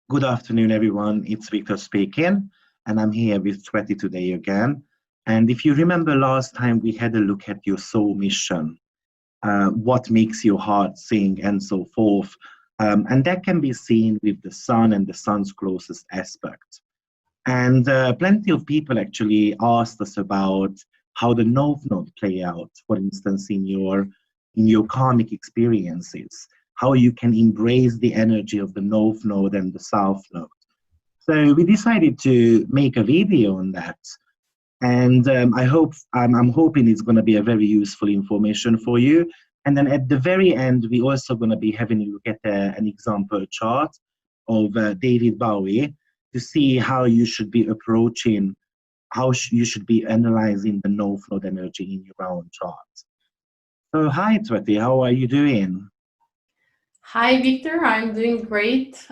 Good afternoon, everyone. It's Victor speaking, and I'm here with Sweti today again. And if you remember last time, we had a look at your soul mission, what makes your heart sing, and so forth. And that can be seen with the sun and the sun's closest aspect. And plenty of people actually asked us about how the north node play out, for instance, in your karmic experiences, how you can embrace the energy of the north node and the south node. So we decided to make a video on that, and I'm hoping it's going to be a very useful information for you. And then at the very end, we're also going to be having a look at an example chart of David Bowie to see how you should be approaching, you should be analyzing the north node energy in your own chart. So hi, Tweti, how are you doing? Hi, Victor. I'm doing great.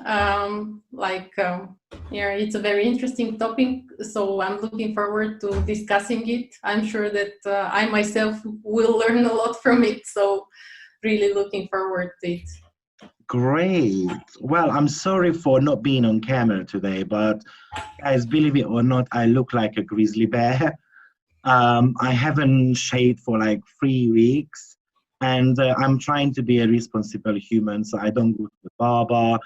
It's a very interesting topic, so I'm looking forward to discussing it. I'm sure that I myself will learn a lot from it, so really looking forward to it. Great. Well, I'm sorry for not being on camera today, but guys, believe it or not, I look like a grizzly bear. I haven't shaved for like 3 weeks. And I'm trying to be a responsible human, so I don't go to the barber.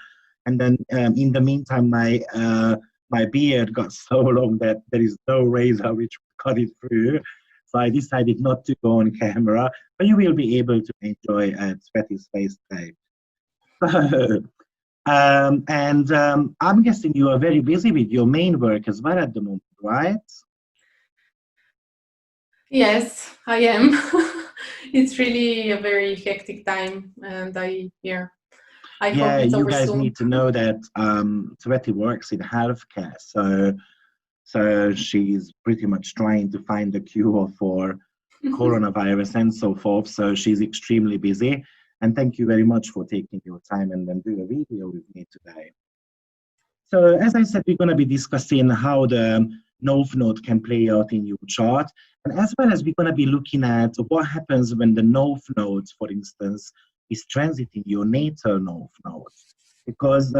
And then in the meantime, my beard got so long that there is no razor which cut it through. So I decided not to go on camera, but you will be able to enjoy Sveti's face today. So, I'm guessing you are very busy with your main work as well at the moment, right? Yes, I am. It's really a very hectic time, and I hope it's You over guys soon. need to know that Sveti works in healthcare, so she's pretty much trying to find a cure for coronavirus and so forth. So she's extremely busy. And thank you very much for taking your time and then do a video with me today. So as I said, we're going to be discussing how the north node can play out in your chart, and as well as we're going to be looking at what happens when the north node, for instance, is transiting your natal north node, because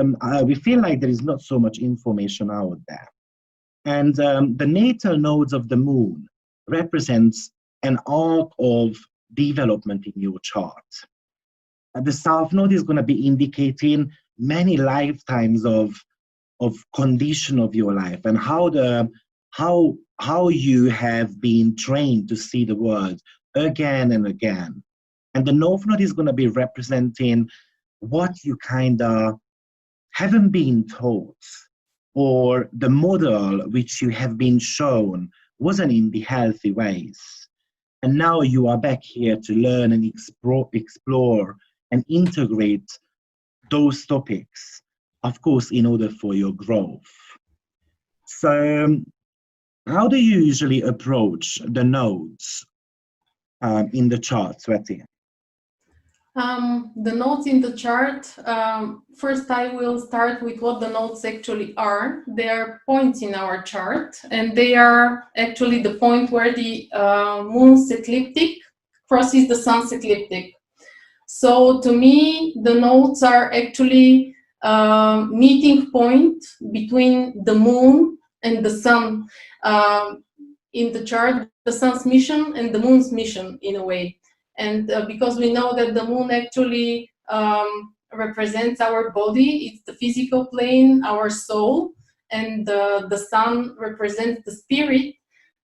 we feel like there is not so much information out there. And the natal nodes of the moon represents an arc of development in your chart. The south node is going to be indicating many lifetimes of condition of your life and how you have been trained to see the world again and again. And the north node is going to be representing what you kind of haven't been taught, or the model which you have been shown wasn't in the healthy ways. And now you are back here to learn and explore and integrate those topics, of course, in order for your growth. So how do you usually approach the nodes in the chart, Sweti? The nodes in the chart, first I will start with what the nodes actually are. They are points in our chart, and they are actually the point where the moon's ecliptic crosses the sun's ecliptic. So to me, the nodes are actually meeting point between the moon and the sun. In the chart, the sun's mission and the moon's mission, in a way. And because we know that the moon actually represents our body, it's the physical plane, our soul, and the sun represents the spirit.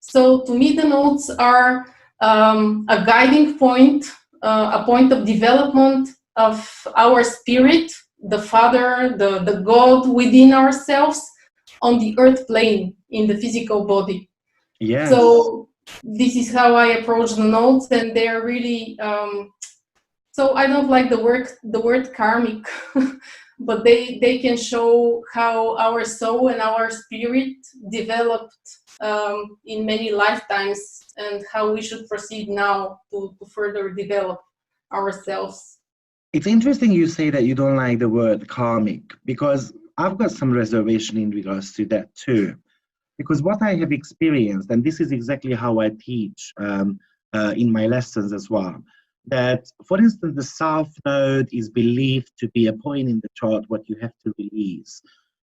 So to me, the nodes are a guiding point, a point of development of our spirit, the Father, the God within ourselves on the earth plane in the physical body. Yes. So this is how I approach the nodes, and they are really. So I don't like the word karmic, but they can show how our soul and our spirit developed in many lifetimes, and how we should proceed now to further develop ourselves. It's interesting you say that you don't like the word karmic, because I've got some reservation in regards to that too. Because what I have experienced, and this is exactly how I teach in my lessons as well, that, for instance, the south node is believed to be a point in the chart what you have to release.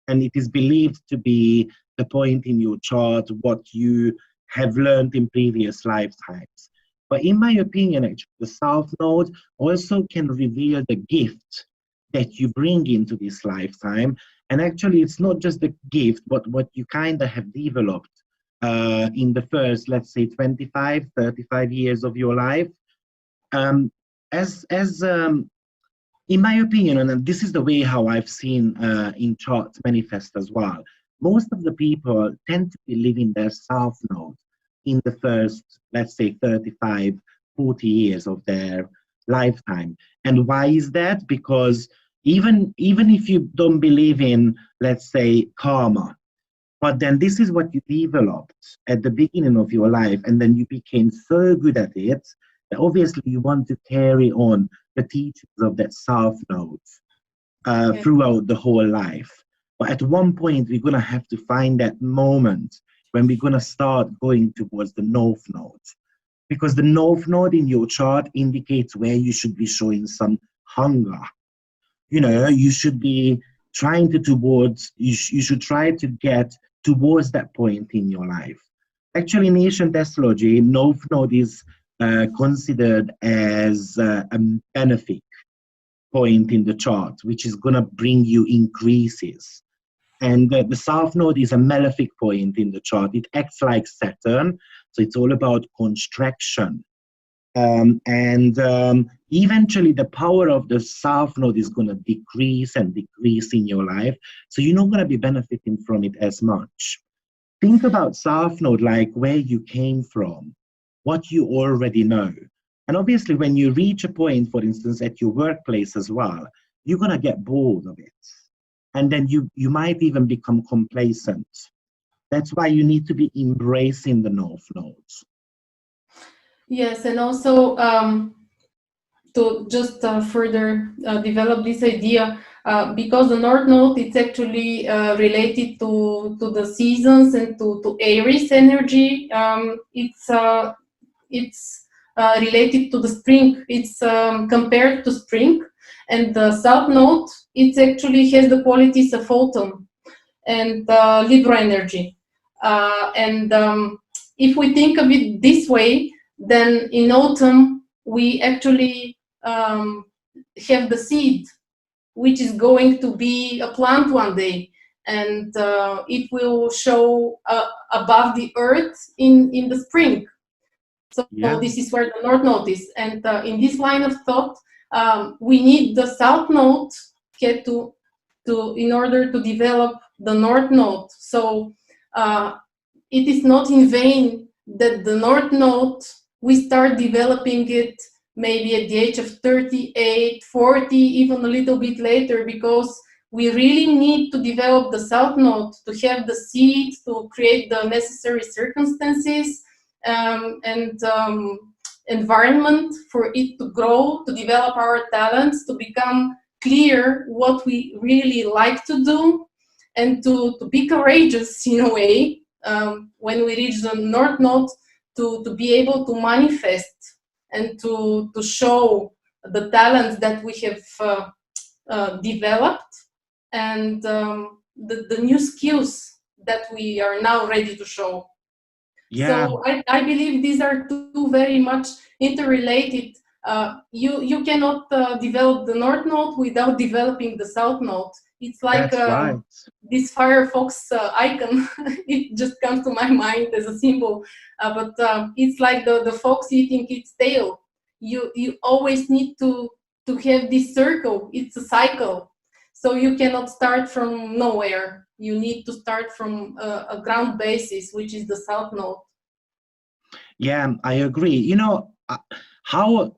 and it is believed to be the point in your chart what you have learned in previous lifetimes. But in my opinion, actually, the South Node also can reveal the gift that you bring into this lifetime. And actually, it's not just the gift, but what you kind of have developed in the first, let's say, 25, 35 years of your life. As in my opinion, and this is the way how I've seen in charts manifest as well, most of the people tend to be living their South Node in the first, let's say, 35, 40 years of their lifetime. And why is that? Because even if you don't believe in, let's say, karma, but then this is what you developed at the beginning of your life, and then you became so good at it that obviously you want to carry on the teachings of that South Node throughout the whole life. But at one point, we're going to have to find that moment when we're going to start going towards the North Node. Because the North Node in your chart indicates where you should be showing some hunger. You know, you should be trying to you should try to get towards that point in your life. Actually, in ancient astrology, North Node is considered as a benefic point in the chart, which is going to bring you increases. And the South Node is a malefic point in the chart. It acts like Saturn, so it's all about constriction. Eventually the power of the South Node is going to decrease and decrease in your life, so you're not going to be benefiting from it as much. Think about South Node like where you came from, what you already know. And obviously when you reach a point, for instance, at your workplace as well, you're going to get bored of it. And then you might even become complacent. That's why you need to be embracing the North Nodes. Yes, and also to just further develop this idea, because the North Node it's actually related to the seasons and to Aries energy. It's related to the spring. It's compared to spring, and the South Node it actually has the qualities of autumn and Libra energy. If we think of it this way, then in autumn we actually have the seed, which is going to be a plant one day, and it will show above the earth in the spring. So this is where the North Node is, and in this line of thought, we need the South Node, Ketu, in order to develop the North Node. So it is not in vain that the North Node, we start developing it maybe at the age of 38, 40, even a little bit later, because we really need to develop the South Node to have the seed, to create the necessary circumstances and environment for it to grow, to develop our talents, to become clear what we really like to do, and to be courageous in a way when we reach the North Node, to be able to manifest and to show the talents that we have developed and the new skills that we are now ready to show. So I believe these are two very much interrelated. You cannot develop the North Node without developing the South Node. It's like this Firefox icon. It just comes to my mind as a symbol, but it's like the fox eating its tail. You always need to have this circle. It's a cycle. So you cannot start from nowhere. You need to start from a ground basis, which is the South Node. Yeah, I agree. You know,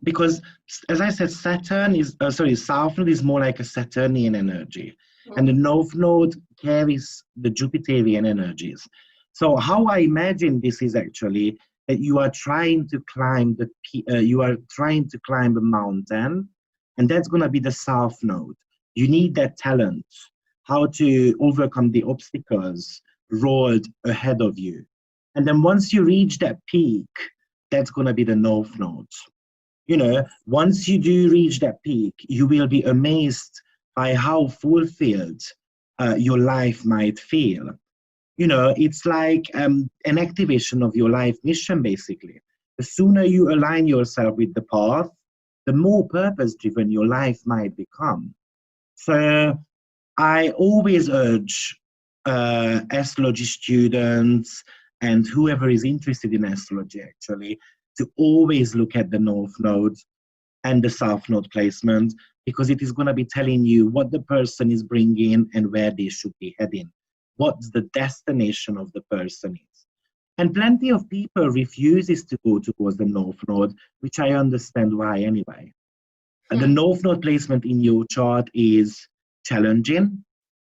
because as I said, Saturn is, South Node is more like a Saturnian energy. And the North Node carries the Jupiterian energies. So how I imagine this is actually that you are trying to climb a mountain, and that's going to be the South Node. You need that talent, how to overcome the obstacles rolled ahead of you. And then once you reach that peak, that's going to be the North Node. You know, once you do reach that peak, you will be amazed by how fulfilled your life might feel. You know, it's like an activation of your life mission, basically. The sooner you align yourself with the path, the more purpose driven your life might become. So I always urge astrology students and whoever is interested in astrology actually to always look at the North Node and the South Node placement, because it is going to be telling you what the person is bringing and where they should be heading, what the destination of the person is. And plenty of people refuses to go towards the North Node, which I understand why anyway. The North Node placement in your chart is challenging,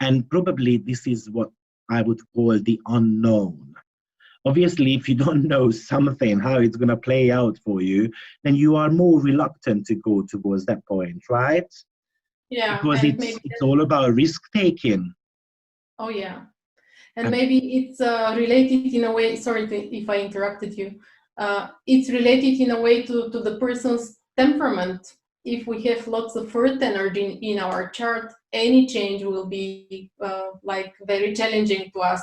and probably this is what I would call the unknown. Obviously, if you don't know something, how it's going to play out for you, then you are more reluctant to go towards that point, right? Yeah, Because and it's all about risk taking. Oh yeah, and maybe it's related in a way. Sorry if I interrupted you. It's related in a way to the person's temperament. If we have lots of earth energy in our chart, any change will be like very challenging to us.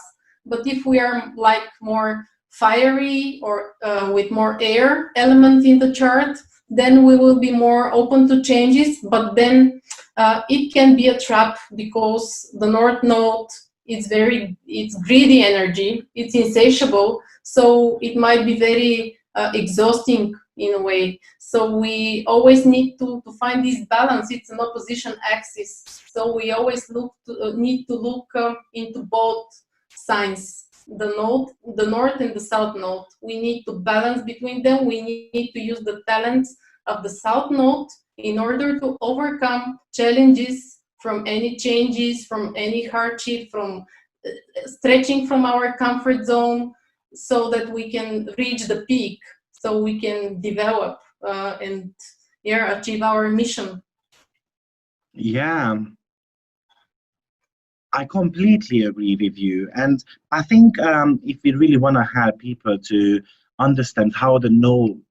But if we are like more fiery or with more air element in the chart, then we will be more open to changes. But then it can be a trap, because the North Node, it's greedy energy, it's insatiable, so it might be very exhausting in a way. So we always need to find this balance. It's an opposition axis, so we always need to look into both signs, the north and the south node. We need to balance between them. We need to use the talents of the south node in order to overcome challenges, from any changes, from any hardship, from stretching from our comfort zone, so that we can reach the peak, so we can develop and achieve our mission. Yeah, I completely agree with you. And I think if we really want to help people to understand how the nodes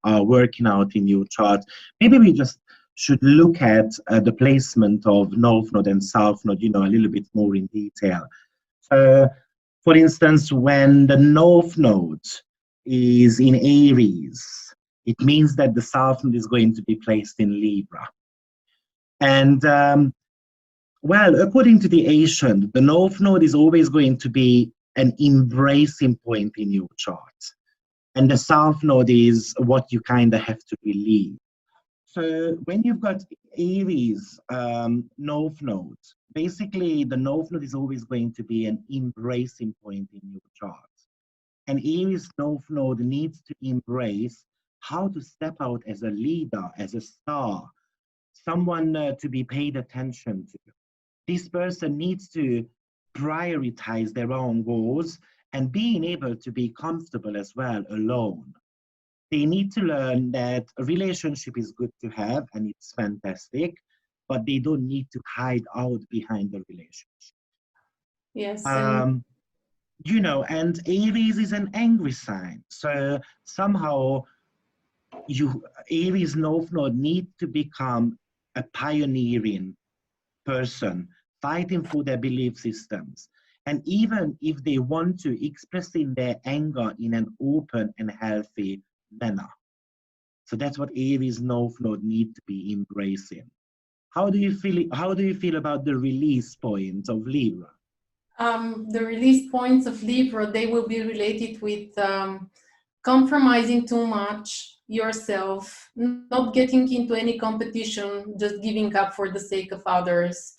are working out in your chart, maybe we just should look at the placement of North Node and South Node, you know, a little bit more in detail. For instance, when the North Node is in Aries, it means that the South Node is going to be placed in Libra. And well, according to the ancient, the North Node is always going to be an embracing point in your chart. And the South Node is what you kind of have to believe. So when you've got Aries North Node, basically the North Node is always going to be an embracing point in your chart. And Aries North Node needs to embrace how to step out as a leader, as a star, someone to be paid attention to. This person needs to prioritize their own goals and being able to be comfortable as well alone. They need to learn that a relationship is good to have and it's fantastic, but they don't need to hide out behind the relationship. Yes. You know, and Aries is an angry sign. So somehow Aries North Node need to become a pioneering person, fighting for their belief systems. And even if they want to, expressing their anger in an open and healthy manner. So that's what Aries North Node need to be embracing. How do you feel about the release point of Libra? The release points of Libra, they will be related with compromising too much yourself, not getting into any competition, just giving up for the sake of others,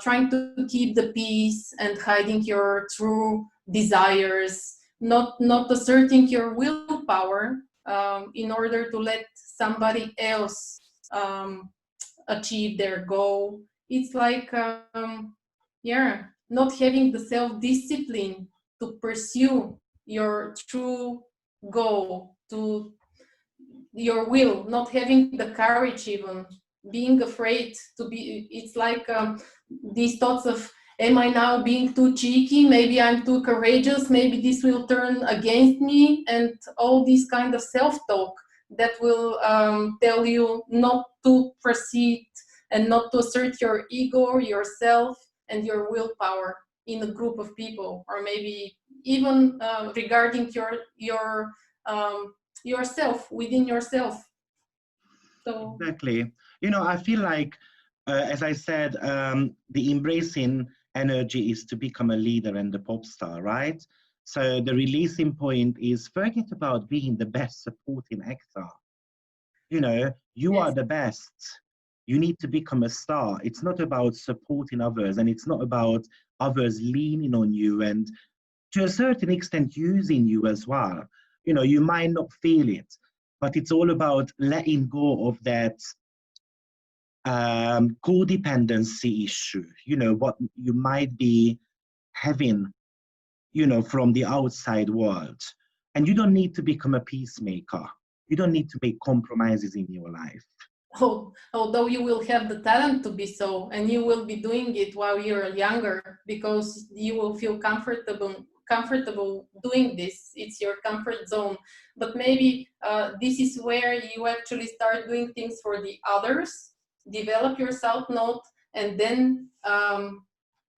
trying to keep the peace and hiding your true desires, not asserting your willpower in order to let somebody else achieve their goal. It's like not having the self-discipline to pursue your true goal, to your will, not having the courage, even being afraid to be. It's like these thoughts of, am I now being too cheeky? Maybe I'm too courageous. Maybe this will turn against me, and all these kind of self-talk that will tell you not to proceed and not to assert your ego, yourself. and your willpower in a group of people, or maybe even regarding yourself, within yourself. So exactly. You know, I feel like, as I said, the embracing energy is to become a leader and a pop star, right? So the releasing point is forget about being the best supporting actor. You know, you are yes. the best. You need to become a star. It's not about supporting others, and it's not about others leaning on you and to a certain extent using you as well. You know, you might not feel it, but it's all about letting go of that codependency issue, you know, what you might be having, you know, from the outside world. And you don't need to become a peacemaker. You don't need to make compromises in your life. Although you will have the talent to be so, and you will be doing it while you're younger, because you will feel comfortable doing this. It's your comfort zone. But maybe this is where you actually start doing things for the others, develop your self note, and then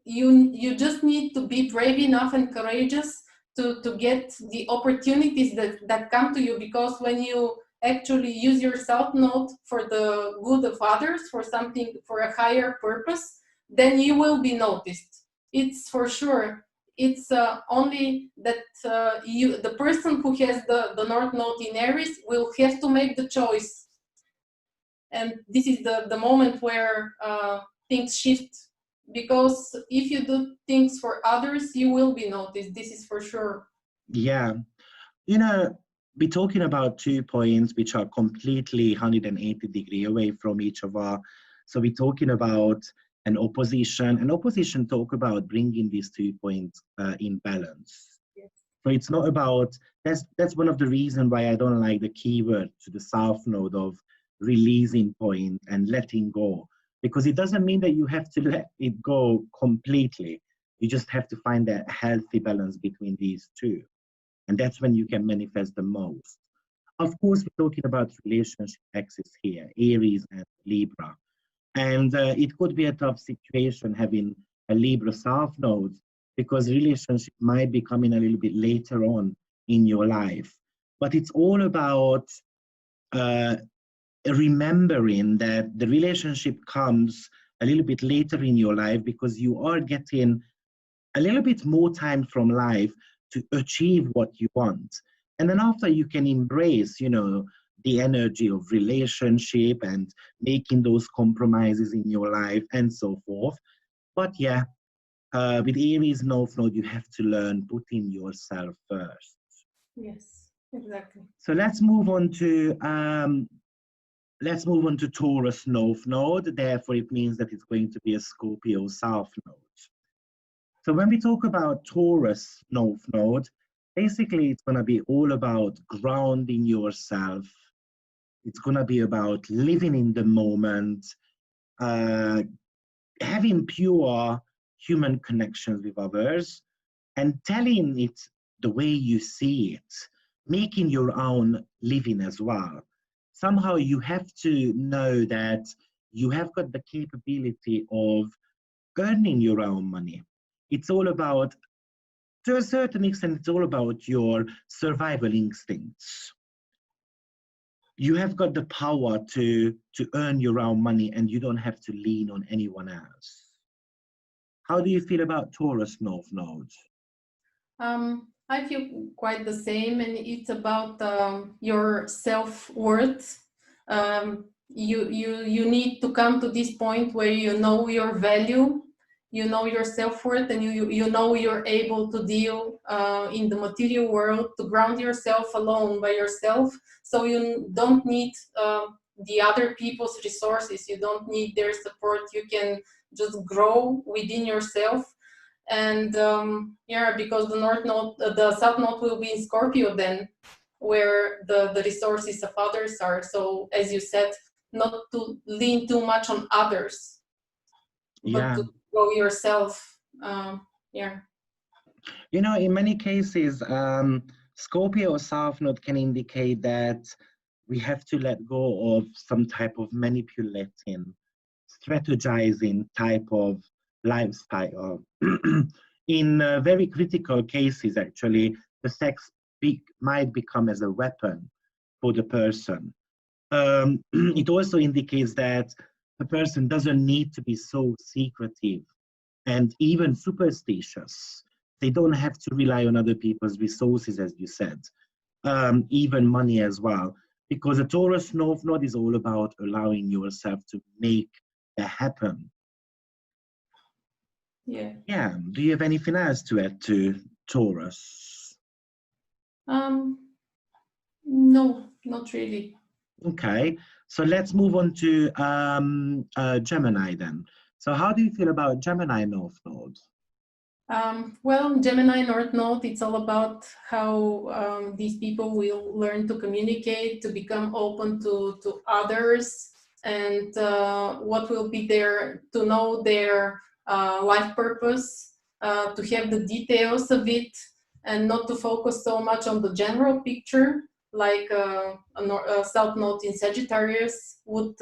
you just need to be brave enough and courageous to get the opportunities that come to you, because when you actually use your self note for the good of others, for something, for a higher purpose, then you will be noticed. It's for sure. It's only that the person who has the North Node in Aries will have to make the choice, and this is the moment where things shift, because if you do things for others, you will be noticed. This is for sure. Yeah. You know, we're talking about 2 points which are completely 180-degree away from each other. So we're talking about an opposition. An opposition talk about bringing these 2 points in balance. Yes. So it's not about, that's one of the reasons why I don't like the keyword to the South Node of releasing point and letting go, because it doesn't mean that you have to let it go completely. You just have to find that healthy balance between these two. And that's when you can manifest the most. Of course, we're talking about relationship axis here, Aries and Libra. And it could be a tough situation having a Libra South Node, because relationship might be coming a little bit later on in your life. But it's all about remembering that the relationship comes a little bit later in your life, because you are getting a little bit more time from life to achieve what you want. And then after, you can embrace, you know, the energy of relationship and making those compromises in your life and so forth. But yeah, with Aries North Node, you have to learn putting yourself first. Yes, exactly. So let's move on to Taurus North Node. Therefore, it means that it's going to be a Scorpio South Node. So when we talk about Taurus North Node, basically it's going to be all about grounding yourself. It's going to be about living in the moment, having pure human connections with others, and telling it the way you see it, making your own living as well. Somehow you have to know that you have got the capability of earning your own money. It's all about, to a certain extent, it's all about your survival instincts. You have got the power to earn your own money, and you don't have to lean on anyone else. How do you feel about Taurus North Node? I feel quite the same, and it's about your self-worth. You need to come to this point where you know your value, you know your self-worth, and you know you're able to deal in the material world, to ground yourself alone by yourself. So you don't need the other people's resources. You don't need their support. You can just grow within yourself. And yeah, because the South Node will be in Scorpio then, where the resources of others are. So as you said, not to lean too much on others, but to grow yourself. Yeah. You know, in many cases, Scorpio or South Node can indicate that we have to let go of some type of manipulating, strategizing type of lifestyle. In very critical cases, actually, the sex might become as a weapon for the person. It also indicates that the person doesn't need to be so secretive and even superstitious. They don't have to rely on other people's resources, as you said, even money as well, because a Taurus North Node is all about allowing yourself to make that happen. Yeah. Yeah. Do you have anything else to add to Taurus? No, not really. Okay, so let's move on to Gemini then. So how do you feel about Gemini North Node? Well, Gemini North Node, it's all about how these people will learn to communicate, to become open to others, and what will be there, to know their life purpose, to have the details of it, and not to focus so much on the general picture, like a South Node in Sagittarius would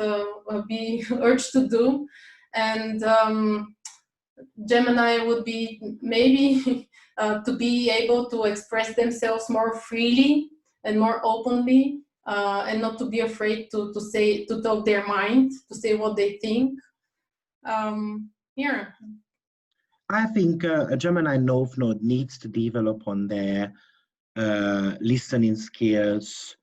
be urged to do. And Gemini would be maybe to be able to express themselves more freely and more openly, and not to be afraid to talk their mind, to say what they think. Yeah. I think a Gemini North Node needs to develop on their listening skills,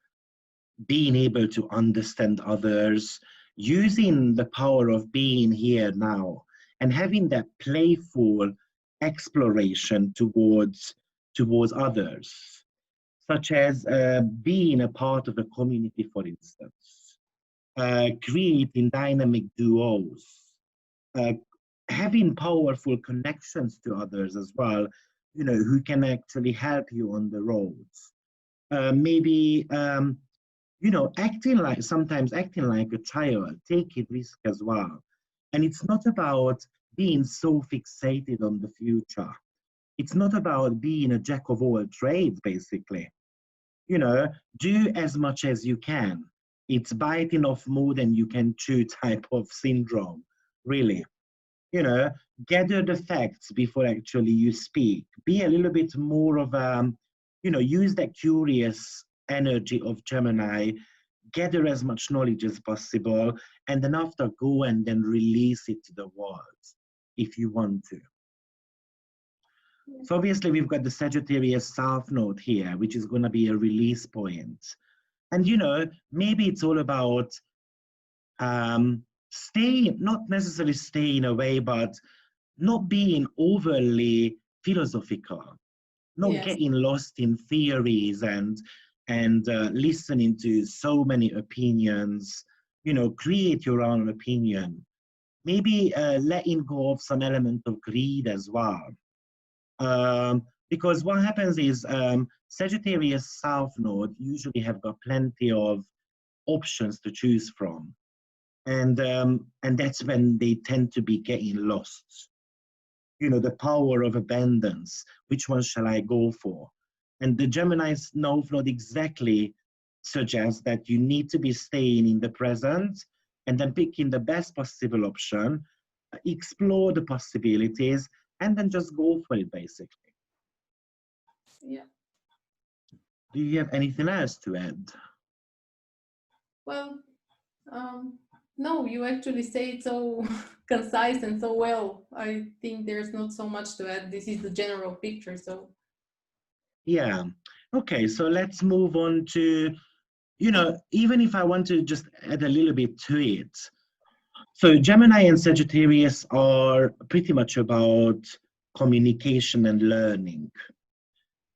being able to understand others, using the power of being here now, and having that playful exploration towards others, such as being a part of a community, for instance, creating dynamic duos, uh, having powerful connections to others as well, who can actually help you on the roads. Maybe sometimes acting like a child, taking risk as well. And it's not about being so fixated on the future. It's not about being a jack of all trades, basically. Do as much as you can. It's biting off more than you can chew type of syndrome, really. Gather the facts before actually you speak. Be a little bit more of use that curious energy of Gemini, gather as much knowledge as possible, and then after go and then release it to the world if you want to. So obviously we've got the Sagittarius South Node here, which is going to be a release point. And maybe it's all about staying, not necessarily staying away, but not being overly philosophical, not getting lost in theories and listening to so many opinions. Create your own opinion. Maybe letting go of some element of greed as well. Because what happens is Sagittarius South Node usually have got plenty of options to choose from. And that's when they tend to be getting lost. The power of abundance. Which one shall I go for? And the Gemini's North Node exactly suggests that you need to be staying in the present and then picking the best possible option, explore the possibilities, and then just go for it, basically. Yeah. Do you have anything else to add? Well, no, you actually say it so concise and so well. I think there's not so much to add. This is the general picture, so. Yeah. Okay, so let's move on to, even if I want to just add a little bit to it. So Gemini and Sagittarius are pretty much about communication and learning.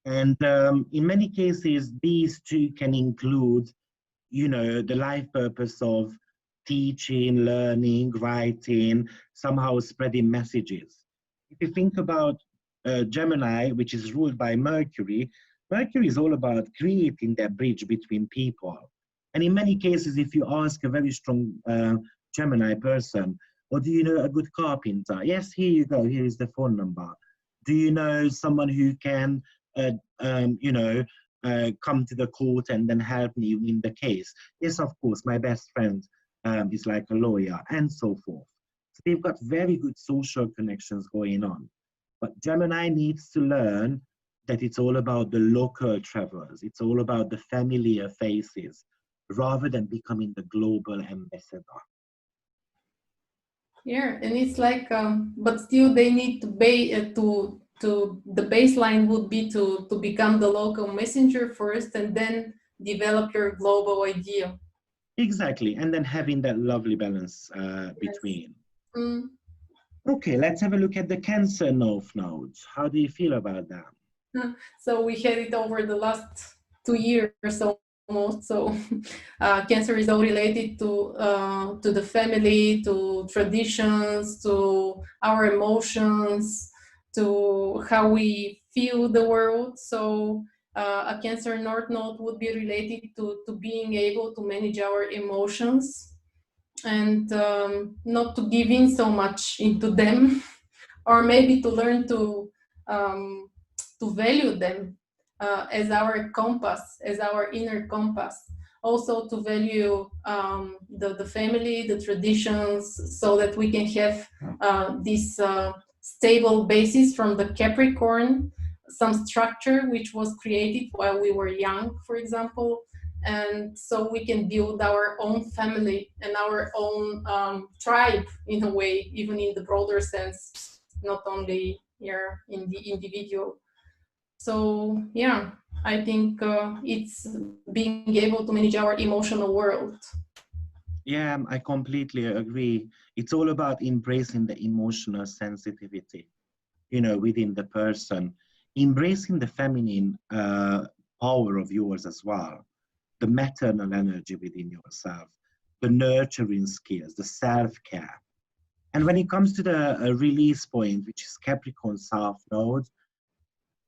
And in many cases, these two can include, the life purpose of teaching, learning, writing, somehow spreading messages. If you think about Gemini, which is ruled by Mercury, Mercury is all about creating that bridge between people. And in many cases, if you ask a very strong Gemini person, or do you know a good carpenter? Yes, here you go, here is the phone number. Do you know someone who can, come to the court and then help me win the case? Yes, of course, my best friend is like a lawyer, and so forth. So they've got very good social connections going on. But Gemini needs to learn that it's all about the local travelers, it's all about the familiar faces, rather than becoming the global ambassador. Yeah, and it's like, but still they need to to the baseline would be to become the local messenger first, and then develop your global idea. Exactly, and then having that lovely balance Yes. between. Mm. Okay, let's have a look at the Cancer North nodes. How do you feel about that? So we had it over the last 2 years almost. So cancer is all related to the family, to traditions, to our emotions, to how we feel the world. So a cancer north node would be related to being able to manage our emotions and not to give in so much into them, or maybe to learn um, to value them as our compass, as our inner compass. Also to value the family, the traditions, so that we can have this stable basis from the Capricorn, some structure which was created while we were young, for example, and so we can build our own family and our own tribe in a way, even in the broader sense, not only here in the individual. So yeah, I think it's being able to manage our emotional world. Yeah, I completely agree. It's all about embracing the emotional sensitivity, within the person, embracing the feminine power of yours as well, the maternal energy within yourself, the nurturing skills, the self-care. And when it comes to the release point, which is Capricorn South Node,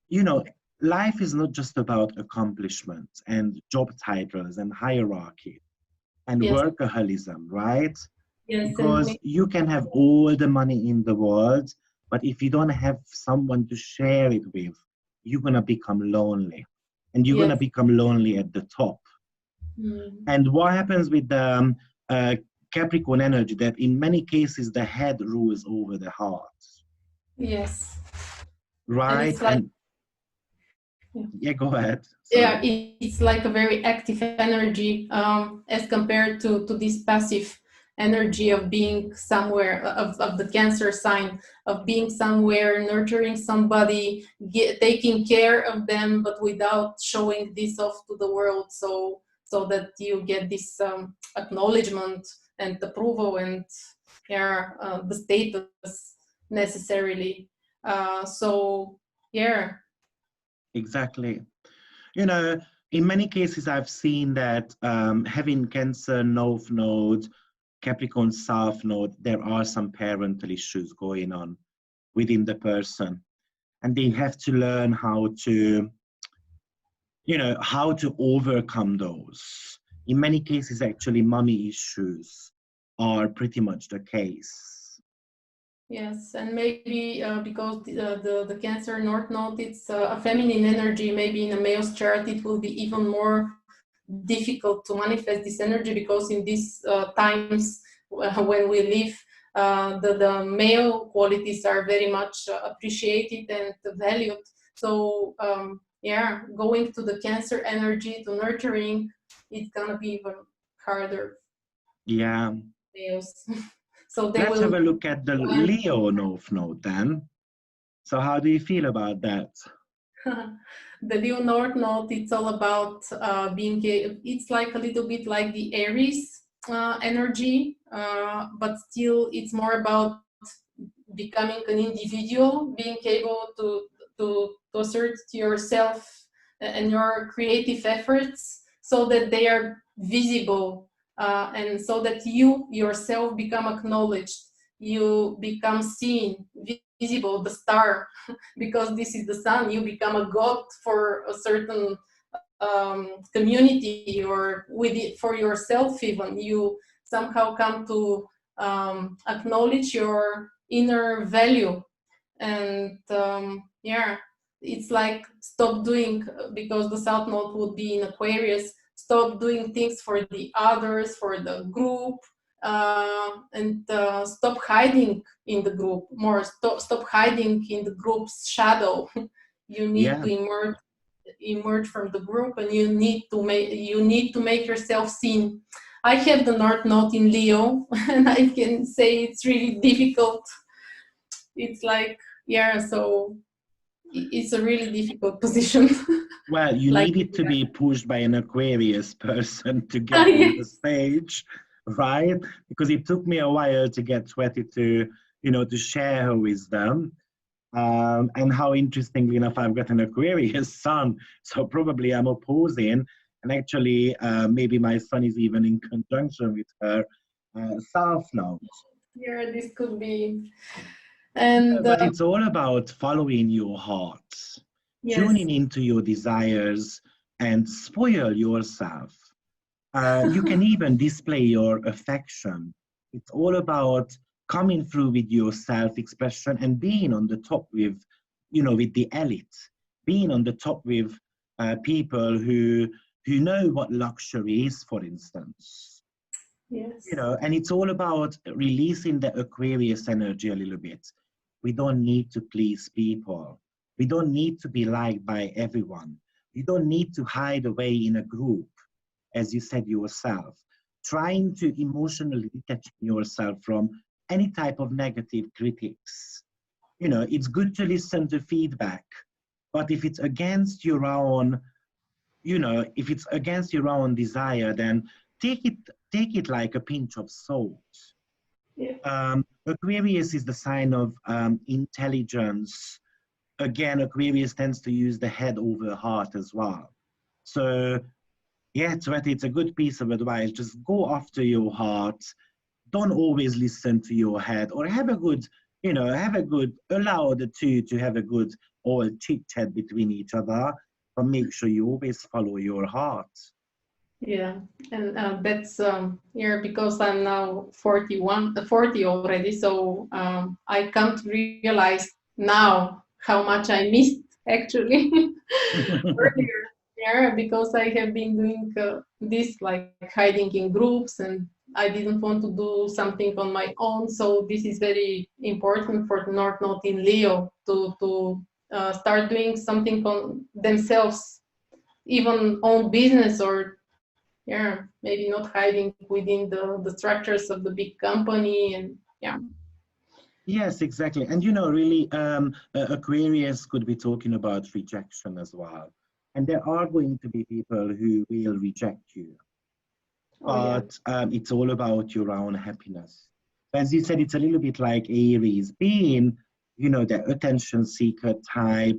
you know, life is not just about accomplishments and job titles and hierarchy and Yes, workaholism, right? yes, and Because you can have all the money in the world, but if you don't have someone to share it with, you're going to become lonely. And you're going to yes, become lonely at the top. mm, And what happens with the Capricorn energy, that in many cases the head rules over the heart, yes, and right? it's like, And yeah, go ahead. yeah, Sorry. it's like a very active energy as compared to this passive energy of being somewhere, of the cancer sign, of being somewhere, nurturing somebody, taking care of them, but without showing this off to the world, so that you get this acknowledgement and approval and, yeah, the status necessarily. So yeah. Exactly. You know, in many cases, I've seen that having Cancer North Node, Capricorn South Node, there are some parental issues going on within the person. And they have to learn how to overcome those. In many cases, actually, mommy issues are pretty much the case. Yes, and maybe because the Cancer North Node, it's a feminine energy, maybe in a male's chart it will be even more difficult to manifest this energy, because in these times when we live, the male qualities are very much appreciated and valued. So yeah, going to the Cancer energy, to nurturing, it's gonna be even harder Yeah. for males. So they Let's have will a look at the Leo North Node then. So how do you feel about that? the Leo North Node, it's all about it's like a little bit like the Aries energy, but still it's more about becoming an individual, being able to assert yourself and your creative efforts, so that they are visible, and so that you yourself become acknowledged, you become seen, visible, the star, because this is the sun, you become a god for a certain community, or with it for yourself, even you somehow come to acknowledge your inner value. And yeah, it's like stop doing, because the south node would be in Aquarius, stop doing things for the others, for the group, and stop hiding in the group, more stop hiding in the group's shadow. You need to emerge from the group, and you need to make yourself seen. I have the North Node in Leo, and I can say it's really difficult. It's like, yeah, so it's a really difficult position. Well, you like, needed to be pushed by an Aquarius person to get on the stage, right? Because it took me a while to get Sweti to, to share her wisdom. And how interestingly enough, I've got an Aquarius sun, so probably I'm opposing. And actually, maybe my sun is even in conjunction with her South Node. Yeah, this could be. And but it's all about following your heart, tuning into your desires, and spoil yourself. You can even display your affection. It's all about coming through with your self-expression and being on the top with, with the elite, being on the top with people who know what luxury is, for instance. Yes. And it's all about releasing the Aquarius energy a little bit. We don't need to please people. We don't need to be liked by everyone. You don't need to hide away in a group, as you said yourself, trying to emotionally detach yourself from any type of negative critics. It's good to listen to feedback, but if it's against your own, if it's against your own desire, then take it like a pinch of salt. Yeah. Aquarius is the sign of intelligence. Again, Aquarius tends to use the head over heart as well. So, yeah, Sweti, it's a good piece of advice. Just go after your heart. Don't always listen to your head, or have a good, allow the two to have a good old chit chat between each other, but make sure you always follow your heart. Yeah, and that's because I'm now 40 already, so I can't realize now how much I missed actually earlier. Yeah, because I have been doing this, like hiding in groups, and I didn't want to do something on my own. So this is very important for the North Node in Leo to start doing something on themselves, even own business, or maybe not hiding within the structures of the big company. And Yes, exactly. And really, Aquarius could be talking about rejection as well. And there are going to be people who will reject you. But it's all about your own happiness. As you said, it's a little bit like Aries, being, the attention seeker type,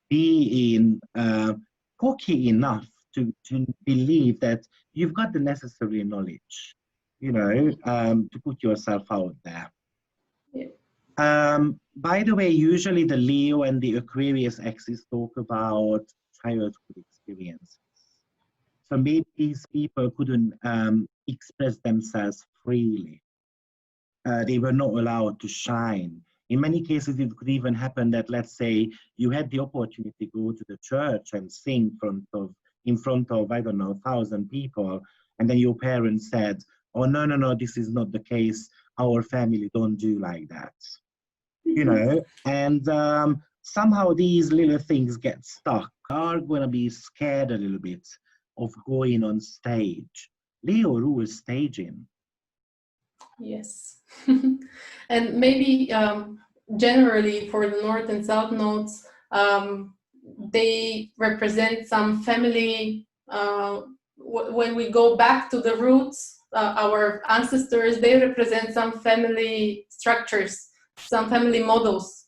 being cocky enough to believe that you've got the necessary knowledge, to put yourself out there. By the way, usually the Leo and the Aquarius axis talk about childhood experiences. So maybe these people couldn't express themselves freely. They were not allowed to shine. In many cases, it could even happen that, let's say, you had the opportunity to go to the church and sing in front of, I don't know, 1,000 people, and then your parents said, "Oh, no, this is not the case. Our family don't do like that." And somehow these little things get stuck. Are going to be scared a little bit of going on stage. Leo rules staging. Yes. And maybe generally for the North and South nodes, they represent some family. When we go back to the roots, our ancestors, they represent some family structures, some family models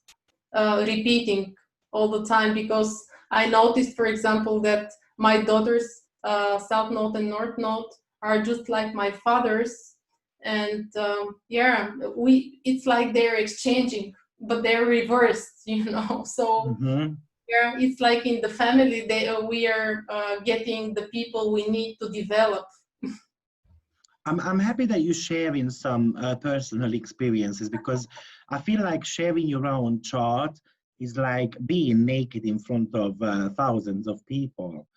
repeating all the time. Because I noticed, for example, that my daughters, South Node and North Node, are just like my father's. And it's like they're exchanging, but they're reversed, so it's like in the family we are getting the people we need to develop. I'm happy that you're sharing some personal experiences, because I feel like sharing your own chart is like being naked in front of thousands of people.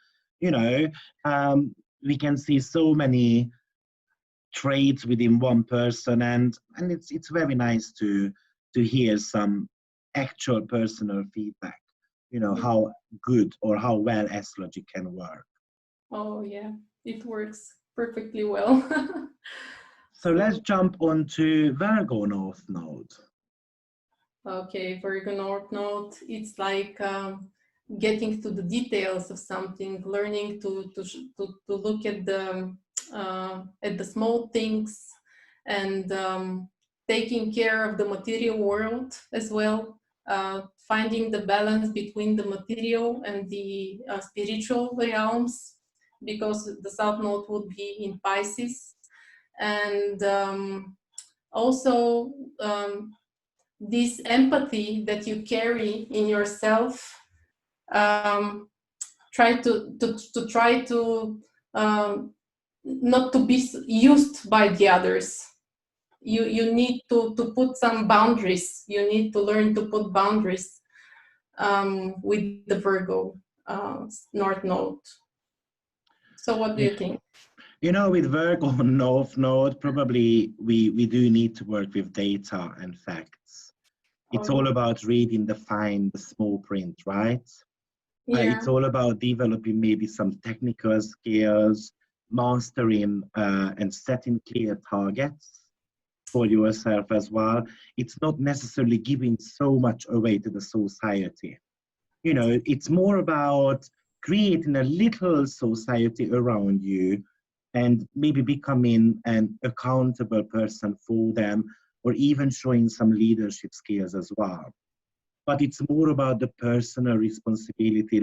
We can see so many traits within one person, and it's very nice to hear some actual personal feedback, you know, how good or how well astrology can work. Oh yeah, it works perfectly well. So let's jump on to Virgo North Node. Okay, Virgo North Node, it's like getting to the details of something, learning to look at the small things, and taking care of the material world as well, finding the balance between the material and the spiritual realms, because the South Node would be in Pisces, and also this empathy that you carry in yourself, try to not to be used by the others. You need to put some boundaries. You need to learn to put boundaries with the Virgo North Node. So what do you think? You know, with Virgo North Node, probably we do need to work with data and facts. It's all about reading the small print, right? Yeah. It's all about developing maybe some technical skills, mastering and setting clear targets for yourself as well. It's not necessarily giving so much away to the society. You know, it's more about creating a little society around you and maybe becoming an accountable person for them, or even showing some leadership skills as well. But it's more about the personal responsibility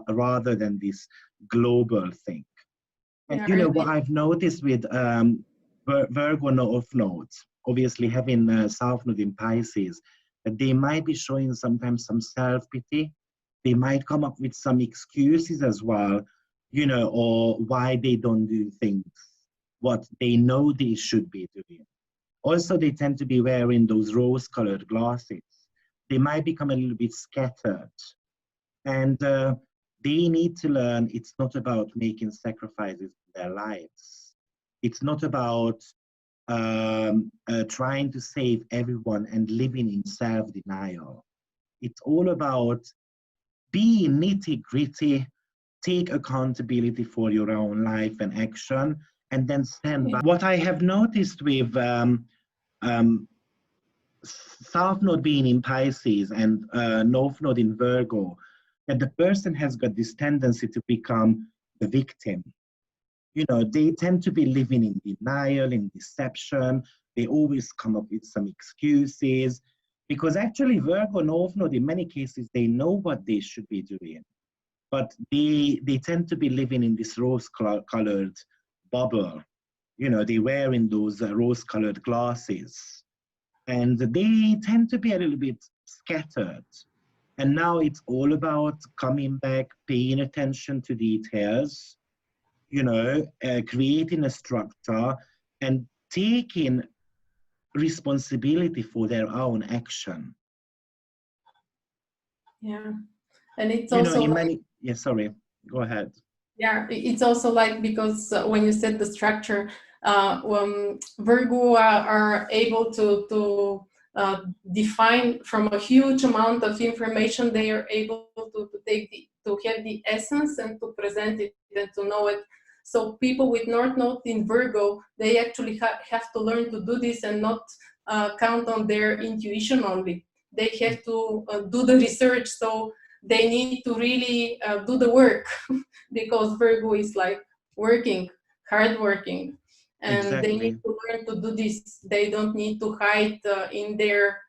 rather than this global thing. And Yeah, you know what I've noticed with Virgo North nodes, obviously having South Node in Pisces, that they might be showing sometimes some self-pity. They might come up with some excuses as well, you know, or why they don't do things what they know they should be doing. Also, they tend to be wearing those rose-colored glasses. They might become a little bit scattered. And they need to learn it's not about making sacrifices in their lives. It's not about trying to save everyone and living in self-denial. It's all about being nitty-gritty, take accountability for your own life and action, and then stand by. What I have noticed with South Node being in Pisces and North Node in Virgo, that the person has got this tendency to become the victim. You know, they tend to be living in denial, in deception. They always come up with some excuses, because actually Virgo, North Node, in many cases, they know what they should be doing, but they tend to be living in this rose-colored bubble. You know, they're wearing those rose-colored glasses, and they tend to be a little bit scattered. And now it's all about coming back, paying attention to details, you know, creating a structure and taking responsibility for their own action. Yeah, and it's You know, also in many, yeah, sorry, go ahead. Yeah, it's also like, because when you set the structure, when Virgo are able to define from a huge amount of information, they are able to have the essence and to present it and to know it. So people with North Node in Virgo, they actually have to learn to do this and not count on their intuition only. They have to do the research, so they need to really do the work. Because Virgo is like hardworking, and Exactly. they need to learn to do this. They don't need to hide in their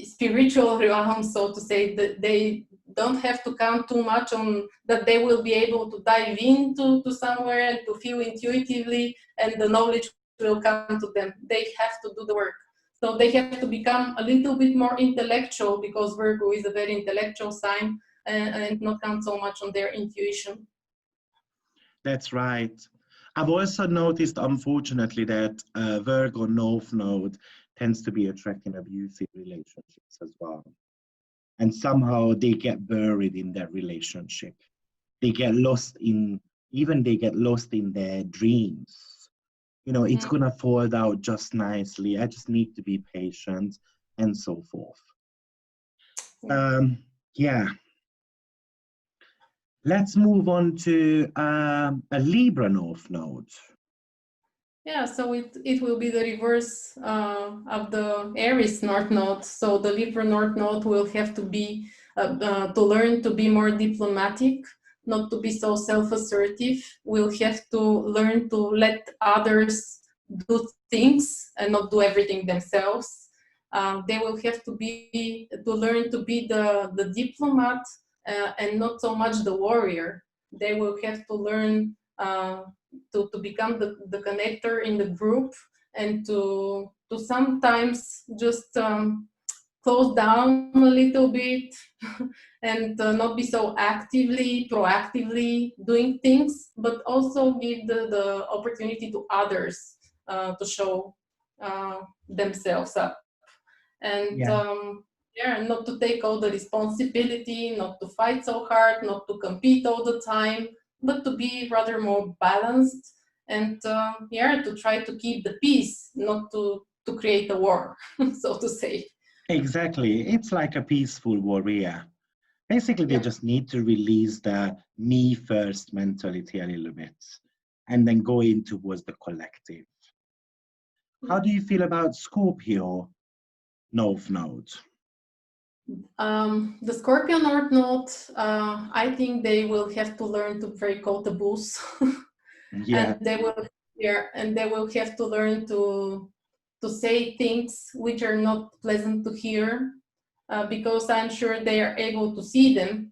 spiritual realm, so to say. That they don't have to count too much on that they will be able to dive into somewhere and to feel intuitively, and the knowledge will come to them. They have to do the work. So they have to become a little bit more intellectual, because Virgo is a very intellectual sign, and not count so much on their intuition. That's right. I've also noticed, unfortunately, that Virgo North Node tends to be attracting abusive relationships as well. And somehow they get buried in that relationship. They get lost in, even they get lost in their dreams. You know, it's gonna fold out just nicely. I just need to be patient and so forth. Yeah. Let's move on to a Libra North Node. Yeah, so it will be the reverse of the Aries North Node. So the Libra North Node will have to be to learn to be more diplomatic, not to be so self-assertive. We'll have to learn to let others do things and not do everything themselves. They will have to learn to be the diplomat and not so much the warrior. They will have to learn to become the connector in the group, and to sometimes just close down a little bit and not be so proactively doing things, but also give the opportunity to others to show themselves up. And not to take all the responsibility, not to fight so hard, not to compete all the time, but to be rather more balanced, and to try to keep the peace, not to create a war, so to say. Exactly. It's like a peaceful warrior. Basically, they just need to release the me first mentality a little bit and then go in towards the collective. How do you feel about Scorpio North Node? The Scorpio North Node, I think they will have to learn to break all taboos. Yeah. And they will have to learn to say things which are not pleasant to hear, because I'm sure they are able to see them.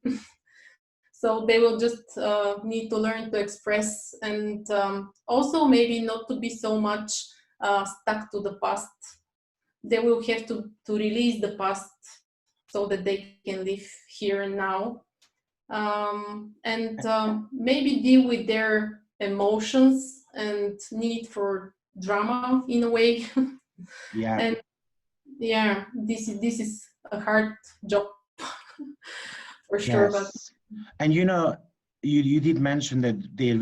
So they will just need to learn to express, and also maybe not to be so much stuck to the past. They will have to release the past so that they can live here and now, and maybe deal with their emotions and need for drama in a way. Yeah. And yeah, this is a hard job for sure. Yes. And you know, you did mention that they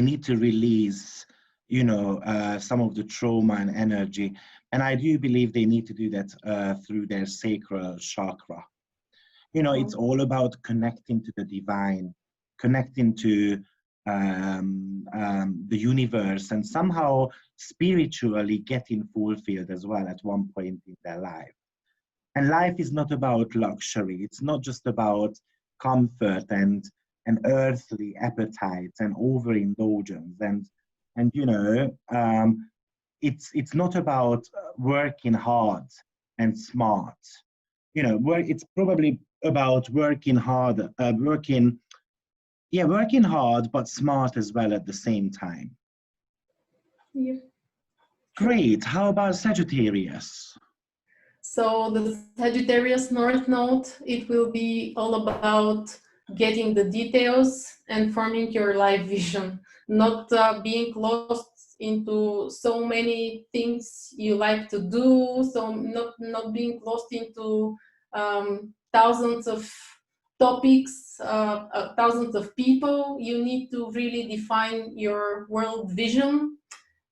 need to release, you know, some of the trauma and energy, and I do believe they need to do that through their sacral chakra. You know, it's all about connecting to the divine, connecting to the universe, and somehow spiritually getting fulfilled as well at one point in their life. And life is not about luxury. It's not just about comfort and earthly appetites and overindulgence. And you know, it's not about working hard and smart. You know, it's probably about working hard, working hard, but smart as well at the same time. Yeah. Great. How about Sagittarius? So the Sagittarius North Node, it will be all about getting the details and forming your life vision, not being lost into so many things you like to do, so not being lost into thousands of topics, thousands of people. You need to really define your world vision.